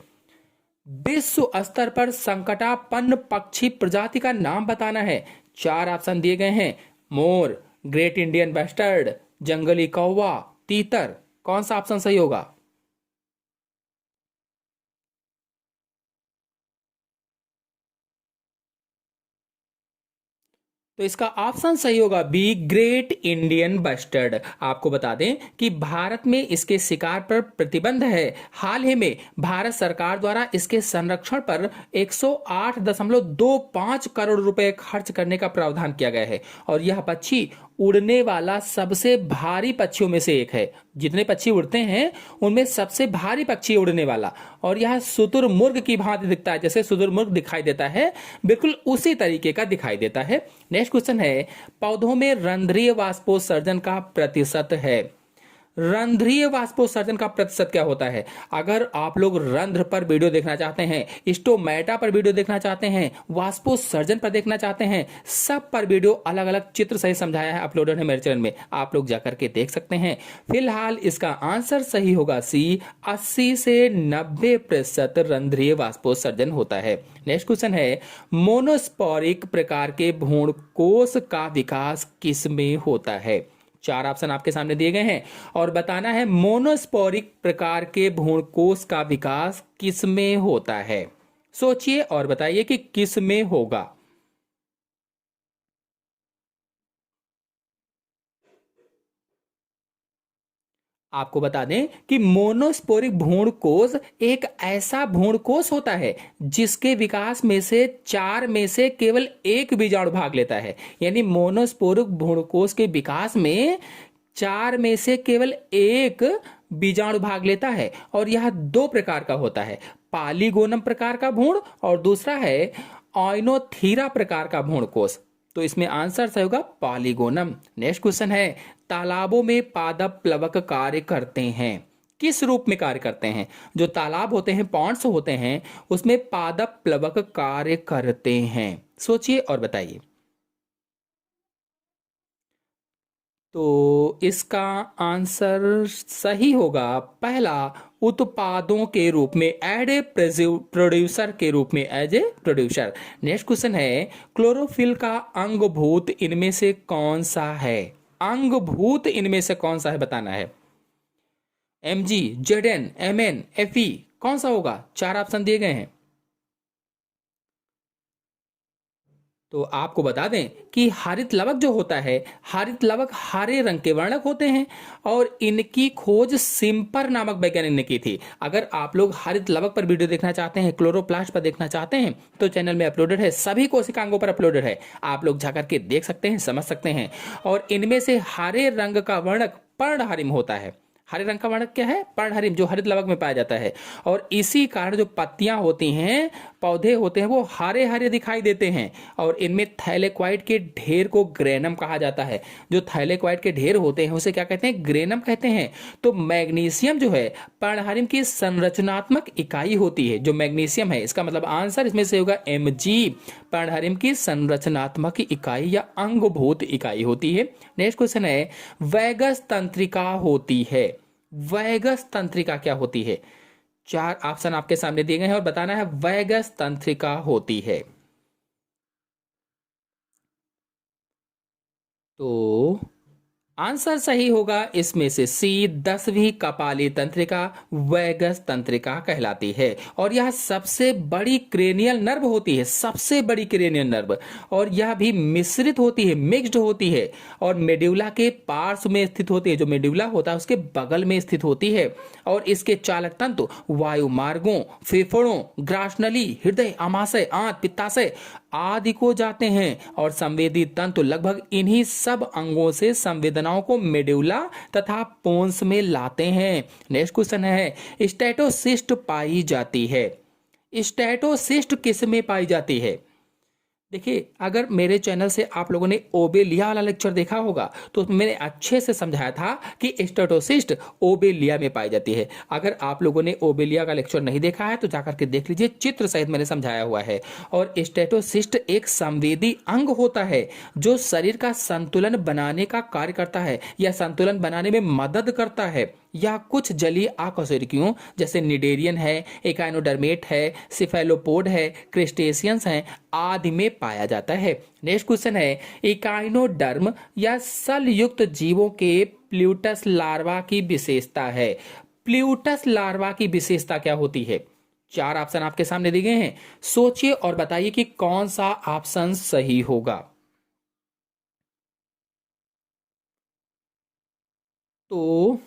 विश्व स्तर पर संकटापन्न पक्षी प्रजाति का नाम बताना है। 4 ऑप्शन दिए गए हैं, मोर, ग्रेट इंडियन बस्टर्ड, जंगली कौवा, तीतर। कौन सा ऑप्शन सही होगा? तो इसका ऑप्शन सही होगा बी, ग्रेट इंडियन बस्टर्ड। आपको बता दें कि भारत में इसके शिकार पर प्रतिबंध है। हाल ही में भारत सरकार द्वारा इसके संरक्षण पर 108.25 करोड़ रुपए खर्च करने का प्रावधान किया गया है। और यह पक्षी उड़ने वाला सबसे भारी पक्षियों में से एक है। जितने पक्षी उड़ते हैं उनमें सबसे भारी पक्षी उड़ने वाला। और यह शुतुरमुर्ग की भांति दिखता है, जैसे शुतुरमुर्ग दिखाई देता है, बिल्कुल उसी तरीके का दिखाई देता है। नेक्स्ट क्वेश्चन है, पौधों में रंध्रीय वाष्पोत्सर्जन का प्रतिशत है। रंध्रीय वाष्पोत्सर्जन का प्रतिशत क्या होता है? अगर आप लोग रंध्र पर वीडियो देखना चाहते हैं, स्टोमेटा पर वीडियो देखना चाहते हैं, वाष्पोत्सर्जन पर देखना चाहते हैं, सब पर वीडियो अलग अलग चित्र सही समझाया है, अपलोडेड है मेरे चैनल में, आप लोग जाकर के देख सकते हैं। फिलहाल इसका आंसर सही होगा सी, 80 से 90% रंध्रीय वाष्पोत्सर्जन होता है। नेक्स्ट क्वेश्चन है, मोनोस्पोरिक प्रकार के भ्रूणकोश का विकास किसमें होता है? 4 ऑप्शन आपके सामने दिए गए हैं और बताना है मोनोस्पोरिक प्रकार के भ्रूणकोश का विकास किसमें होता है। सोचिए और बताइए कि किसमें होगा। आपको बता दें कि मोनोस्पोरिक भ्रूणकोश एक ऐसा भ्रूणकोश होता है जिसके विकास में से 4 में से केवल एक बीजाणु भाग लेता है। यानी मोनोस्पोरिक भ्रूणकोश के विकास में 4 में से केवल एक बीजाणु भाग लेता है। और यह 2 प्रकार का होता है, पॉलीगोनम प्रकार का भ्रूण और दूसरा है आइनोथीरा प्रकार का भ्रूणकोश। तो इसमें आंसर सही होगा पॉलीगोनम। नेक्स्ट क्वेश्चन है, तालाबों में पादप प्लवक कार्य करते हैं, किस रूप में कार्य करते हैं? जो तालाब होते हैं, पॉन्ड्स होते हैं, उसमें पादप प्लवक कार्य करते हैं। सोचिए और बताइए। तो इसका आंसर सही होगा पहला, उत्पादों के रूप में, एज ए प्रोड्यूसर के रूप में, as a producer. Next question है, क्लोरोफिल का अंगभूत इनमें से कौन सा है? अंगभूत इनमें से कौन सा है बताना है। Mg, Zn, Mn, Fe कौन सा होगा? 4 ऑप्शन दिए गए हैं। तो आपको बता दें कि हरित लवक जो होता है, हरित लवक हरे रंग के वर्णक होते हैं और इनकी खोज सिम्पर नामक वैज्ञानिक ने की थी। अगर आप लोग हरित लवक पर वीडियो देखना चाहते हैं, क्लोरोप्लास्ट पर देखना चाहते हैं, तो चैनल में अपलोडेड है, सभी कोशिकांगों पर अपलोडेड है, आप लोग जाकर के देख सकते हैं, समझ सकते हैं। और इनमें से हरे रंग का वर्णक पर्णहरिम होता है। हरे रंग का वर्णक क्या है? पर्णहरिम, जो हरित लवक में पाया जाता है। और इसी कारण जो पत्तियां होती हैं, पौधे होते हैं, वो हरे हरे दिखाई देते हैं। और इनमें थैलेक्वाइड के ढेर को ग्रेनम कहा जाता है। जो थैलेक्वाइड के ढेर होते हैं उसे क्या कहते हैं? ग्रेनम कहते हैं। तो मैग्नीशियम जो है पर्णहरिम की संरचनात्मक इकाई होती है। जो मैग्नीशियम है, इसका मतलब आंसर इसमें से होगा Mg। पर्णहरिम की संरचनात्मक इकाई या अंगभूत इकाई होती है। नेक्स्ट क्वेश्चन है, वैगस तंत्रिका होती है। वैगस तंत्रिका क्या होती है? 4 ऑप्शन आपके सामने दिए गए हैं और बताना है वैगस तंत्रिका होती है। तो आंसर सही होगा इसमें से सी, 10वीं कपाली तंत्रिका वैगस तंत्रिका कहलाती है। और यह सबसे बड़ी क्रेनियल नर्व होती है, सबसे बड़ी क्रेनियल नर्व। और यह भी मिश्रित होती है, मिक्स्ड होती है। और मेड्यूला के पार्श्व में स्थित होती है। जो मेड्यूला होता है उसके बगल में स्थित होती है। और इसके चालक तंतु वायु मार्गों, फेफड़ों, ग्रासनली, हृदय, आमाशय, आंत, पित्ताशय आदि को जाते हैं। और संवेदी तंतु लगभग इन्हीं सब अंगों से संवेदनाओं को मेडुला तथा पोन्स में लाते हैं। नेक्स्ट क्वेश्चन है, स्टेटोसिस्ट पाई जाती है। स्टेटोसिस्ट किस में पाई जाती है? देखिए, अगर मेरे चैनल से आप लोगों ने ओबेलिया वाला लेक्चर देखा होगा तो मैंने अच्छे से समझाया था कि स्टेटोसिस्ट ओबेलिया में पाई जाती है। अगर आप लोगों ने ओबेलिया का लेक्चर नहीं देखा है तो जाकर के देख लीजिए, चित्र सहित मैंने समझाया हुआ है। और स्टेटोसिस्ट एक संवेदी अंग होता है जो शरीर का संतुलन बनाने का कार्य करता है या संतुलन बनाने में मदद करता है। या कुछ जलीय आकशेरुकियों जैसे निडेरियन है, एकाइनोडर्मेट है, सिफेलोपोड है, क्रेस्टेशियंस हैं आदि में पाया जाता है। नेक्स्ट क्वेश्चन है, एकाइनोडर्म या सल युक्त जीवों के प्ल्यूटस लार्वा की विशेषता है। प्ल्यूटस लार्वा की विशेषता क्या होती है? 4 ऑप्शन आपके सामने दिए गए हैं, सोचिए और बताइए कि कौन सा ऑप्शन सही होगा। तो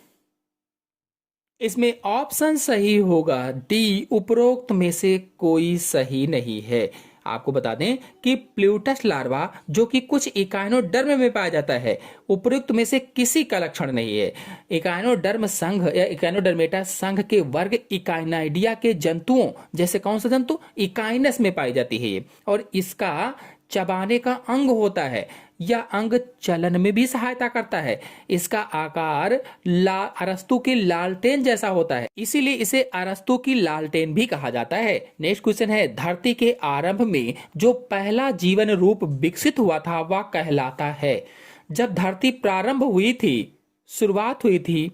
इसमें ऑप्शन सही होगा डी, उपरोक्त में से कोई सही नहीं है। आपको बता दें कि प्ल्यूटस लार्वा जो कि कुछ इकाइनोडर्म में पाया जाता है, उपरोक्त में से किसी का लक्षण नहीं है। इकाइनोडर्म संघ या इकाइनोडर्मेटा संघ के वर्ग इकाइनाइडिया के जंतुओं जैसे कौन सा जंतु? इकाइनस में पाई जाती है ये। और इसका चबाने का अंग होता है। यह अंग चलन में भी सहायता करता है। इसका आकार अरस्तु की लालटेन जैसा होता है, इसीलिए इसे अरस्तु की लालटेन भी कहा जाता है। नेक्स्ट क्वेश्चन है, धरती के आरंभ में जो पहला जीवन रूप विकसित हुआ था वह कहलाता है। जब धरती प्रारंभ हुई थी, शुरुआत हुई थी,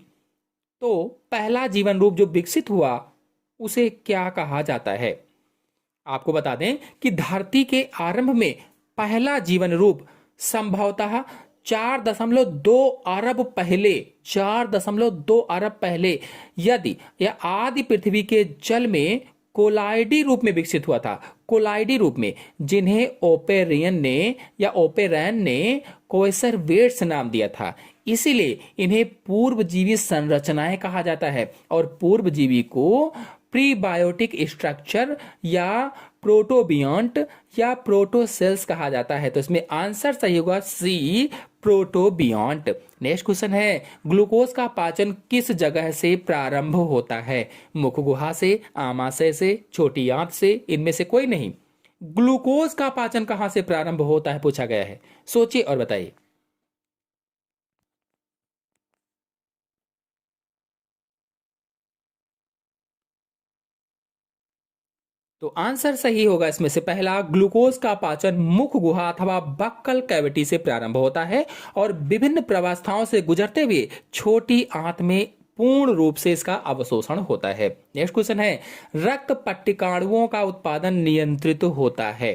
तो पहला जीवन रूप जो विकसित हुआ उसे क्या कहा जाता है? आपको बता दें कि धरती के आरंभ में पहला जीवन रूप संभवतः 4.2 अरब पहले, 4.2 अरब पहले यदि यह आदि पृथ्वी के जल में कोलाइडी रूप में विकसित हुआ था। कोलाइडी रूप में, जिन्हें ओपेरियन ने या ओपेरैन ने कोएसरवेट्स नाम दिया था। इसीलिए इन्हें पूर्वजीवी संरचनाएं कहा जाता है। और पूर्वजीवी को प्रीबायोटिक स्ट्रक्चर या प्रोटोबियंट या प्रोटोसेल्स कहा जाता है। तो इसमें आंसर सही होगा सी, प्रोटोबियंट। नेक्स्ट क्वेश्चन है, ग्लूकोज का पाचन किस जगह से प्रारंभ होता है? मुख गुहा से, आमाशय से, छोटी आंत से, इनमें से कोई नहीं। ग्लूकोज का पाचन कहां से प्रारंभ होता है पूछा गया है, सोचिए और बताइए। तो आंसर सही होगा इसमें से पहला, ग्लूकोज का पाचन मुख गुहा अथवा बक्कल कैविटी से प्रारंभ होता है और विभिन्न प्रवस्थाओं से गुजरते हुए छोटी आंत में पूर्ण रूप से इसका अवशोषण होता है। नेक्स्ट क्वेश्चन है, रक्त पट्टिकाणुओं का उत्पादन नियंत्रित होता है।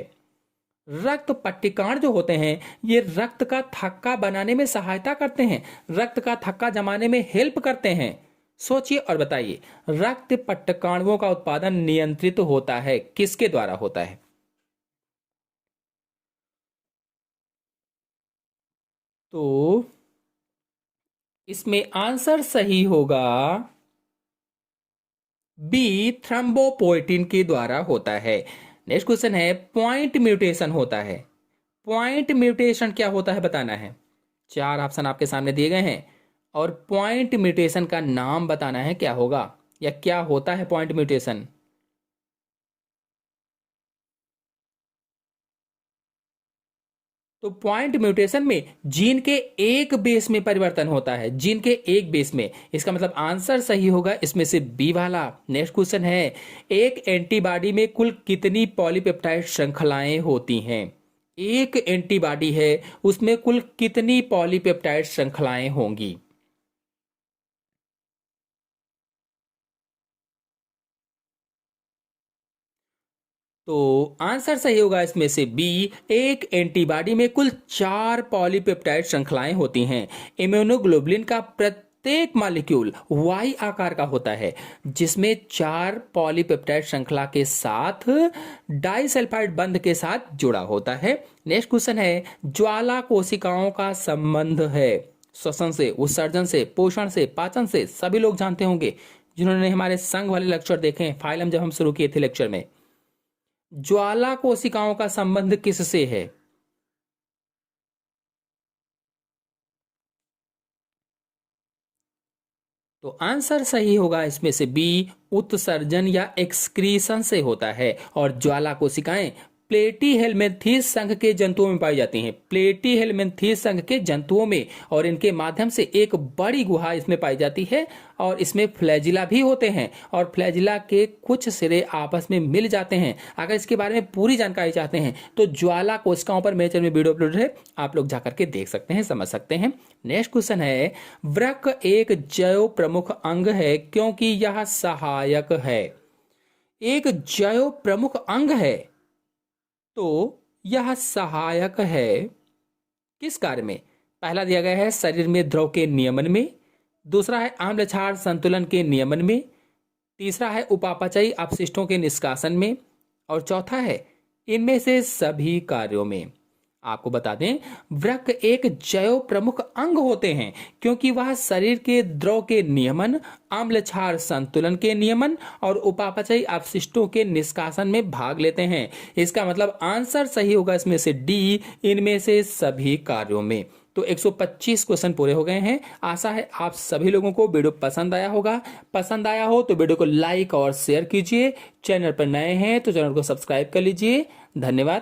रक्त पट्टिकाण जो होते हैं ये रक्त का थक्का बनाने में सहायता करते हैं, रक्त का थक्का जमाने में हेल्प करते हैं। सोचिए और बताइए, रक्त पट्टकाणुओं का उत्पादन नियंत्रित होता है, किसके द्वारा होता है? तो इसमें आंसर सही होगा बी, थ्रम्बोपोएटिन के द्वारा होता है। नेक्स्ट क्वेश्चन है, पॉइंट म्यूटेशन होता है। पॉइंट म्यूटेशन क्या होता है बताना है। चार ऑप्शन आपके सामने दिए गए हैं और पॉइंट म्यूटेशन का नाम बताना है, क्या होगा या क्या होता है पॉइंट म्यूटेशन। तो पॉइंट म्यूटेशन में जीन के एक बेस में परिवर्तन होता है, जीन के एक बेस में। इसका मतलब आंसर सही होगा इसमें से बी वाला। नेक्स्ट क्वेश्चन है, एक एंटीबॉडी में कुल कितनी पॉलीपेप्टाइड श्रृंखलाएं होती हैं? एक एंटीबॉडी है, उसमें कुल कितनी पॉलीपेप्टाइड श्रृंखलाएं होंगी? तो आंसर सही होगा इसमें से बी, एक एंटीबॉडी में कुल 4 पॉलीपेप्टाइड श्रृंखलाएं होती हैं। इम्यूनोग्लोबुलिन का प्रत्येक मॉलिक्यूल वाई आकार का होता है, जिसमें 4 पॉलीपेप्टाइड श्रृंखला के साथ डाइसल्फाइड बंध के साथ जुड़ा होता है। नेक्स्ट क्वेश्चन है, ज्वाला कोशिकाओं का संबंध है श्वसन से, उत्सर्जन से, पोषण से, पाचन से। सभी लोग जानते होंगे जिन्होंने हमारे संघ वाले लेक्चर देखे हैं, फाइलम जब हम शुरू किए थे लेक्चर में। ज्वाला कोशिकाओं का संबंध किससे है? तो आंसर सही होगा इसमें से बी, उत्सर्जन या एक्सक्रीशन से होता है। और ज्वाला कोशिकाएं प्लेटीहेल्मिन्थीस संघ के जंतुओं में पाई जाती हैं, प्लेटीहेल्मिन्थीस संघ के जंतुओं में, और इनके माध्यम से एक बड़ी गुहा इसमें पाई जाती है। और इसमें फ्लैजिला भी होते हैं और फ्लैजिला के कुछ सिरे आपस में मिल जाते हैं। अगर इसके बारे में पूरी जानकारी चाहते हैं तो ज्वाला कोशिकाओं पर मेरे चैनल में वीडियो अपलोड है, आप लोग जाकर के देख सकते हैं, समझ सकते हैं। नेक्स्ट क्वेश्चन है, वृक्क एक जैव प्रमुख अंग है क्योंकि यह सहायक है। एक जैव प्रमुख अंग है तो यह सहायक है किस कार्य में? पहला दिया गया है शरीर में द्रव के नियमन में, दूसरा है आम्ल क्षार संतुलन के नियमन में, तीसरा है उपापचयी अपशिष्टों के निष्कासन में, और चौथा है इनमें से सभी कार्यों में। आपको बता दें, वृक्क एक जैव प्रमुख अंग होते हैं क्योंकि वह शरीर के द्रव के नियमन, आम्ल क्षार संतुलन के नियमन और उपापचयी अपशिष्टों के निष्कासन में भाग लेते हैं। इसका मतलब आंसर सही होगा इसमें से डी, इनमें से सभी कार्यों में। तो 125 क्वेश्चन पूरे हो गए हैं। आशा है आप सभी लोगों को वीडियो पसंद आया होगा। पसंद आया हो तो वीडियो को लाइक और शेयर कीजिए। चैनल पर नए हैं तो चैनल को सब्सक्राइब कर लीजिए। धन्यवाद।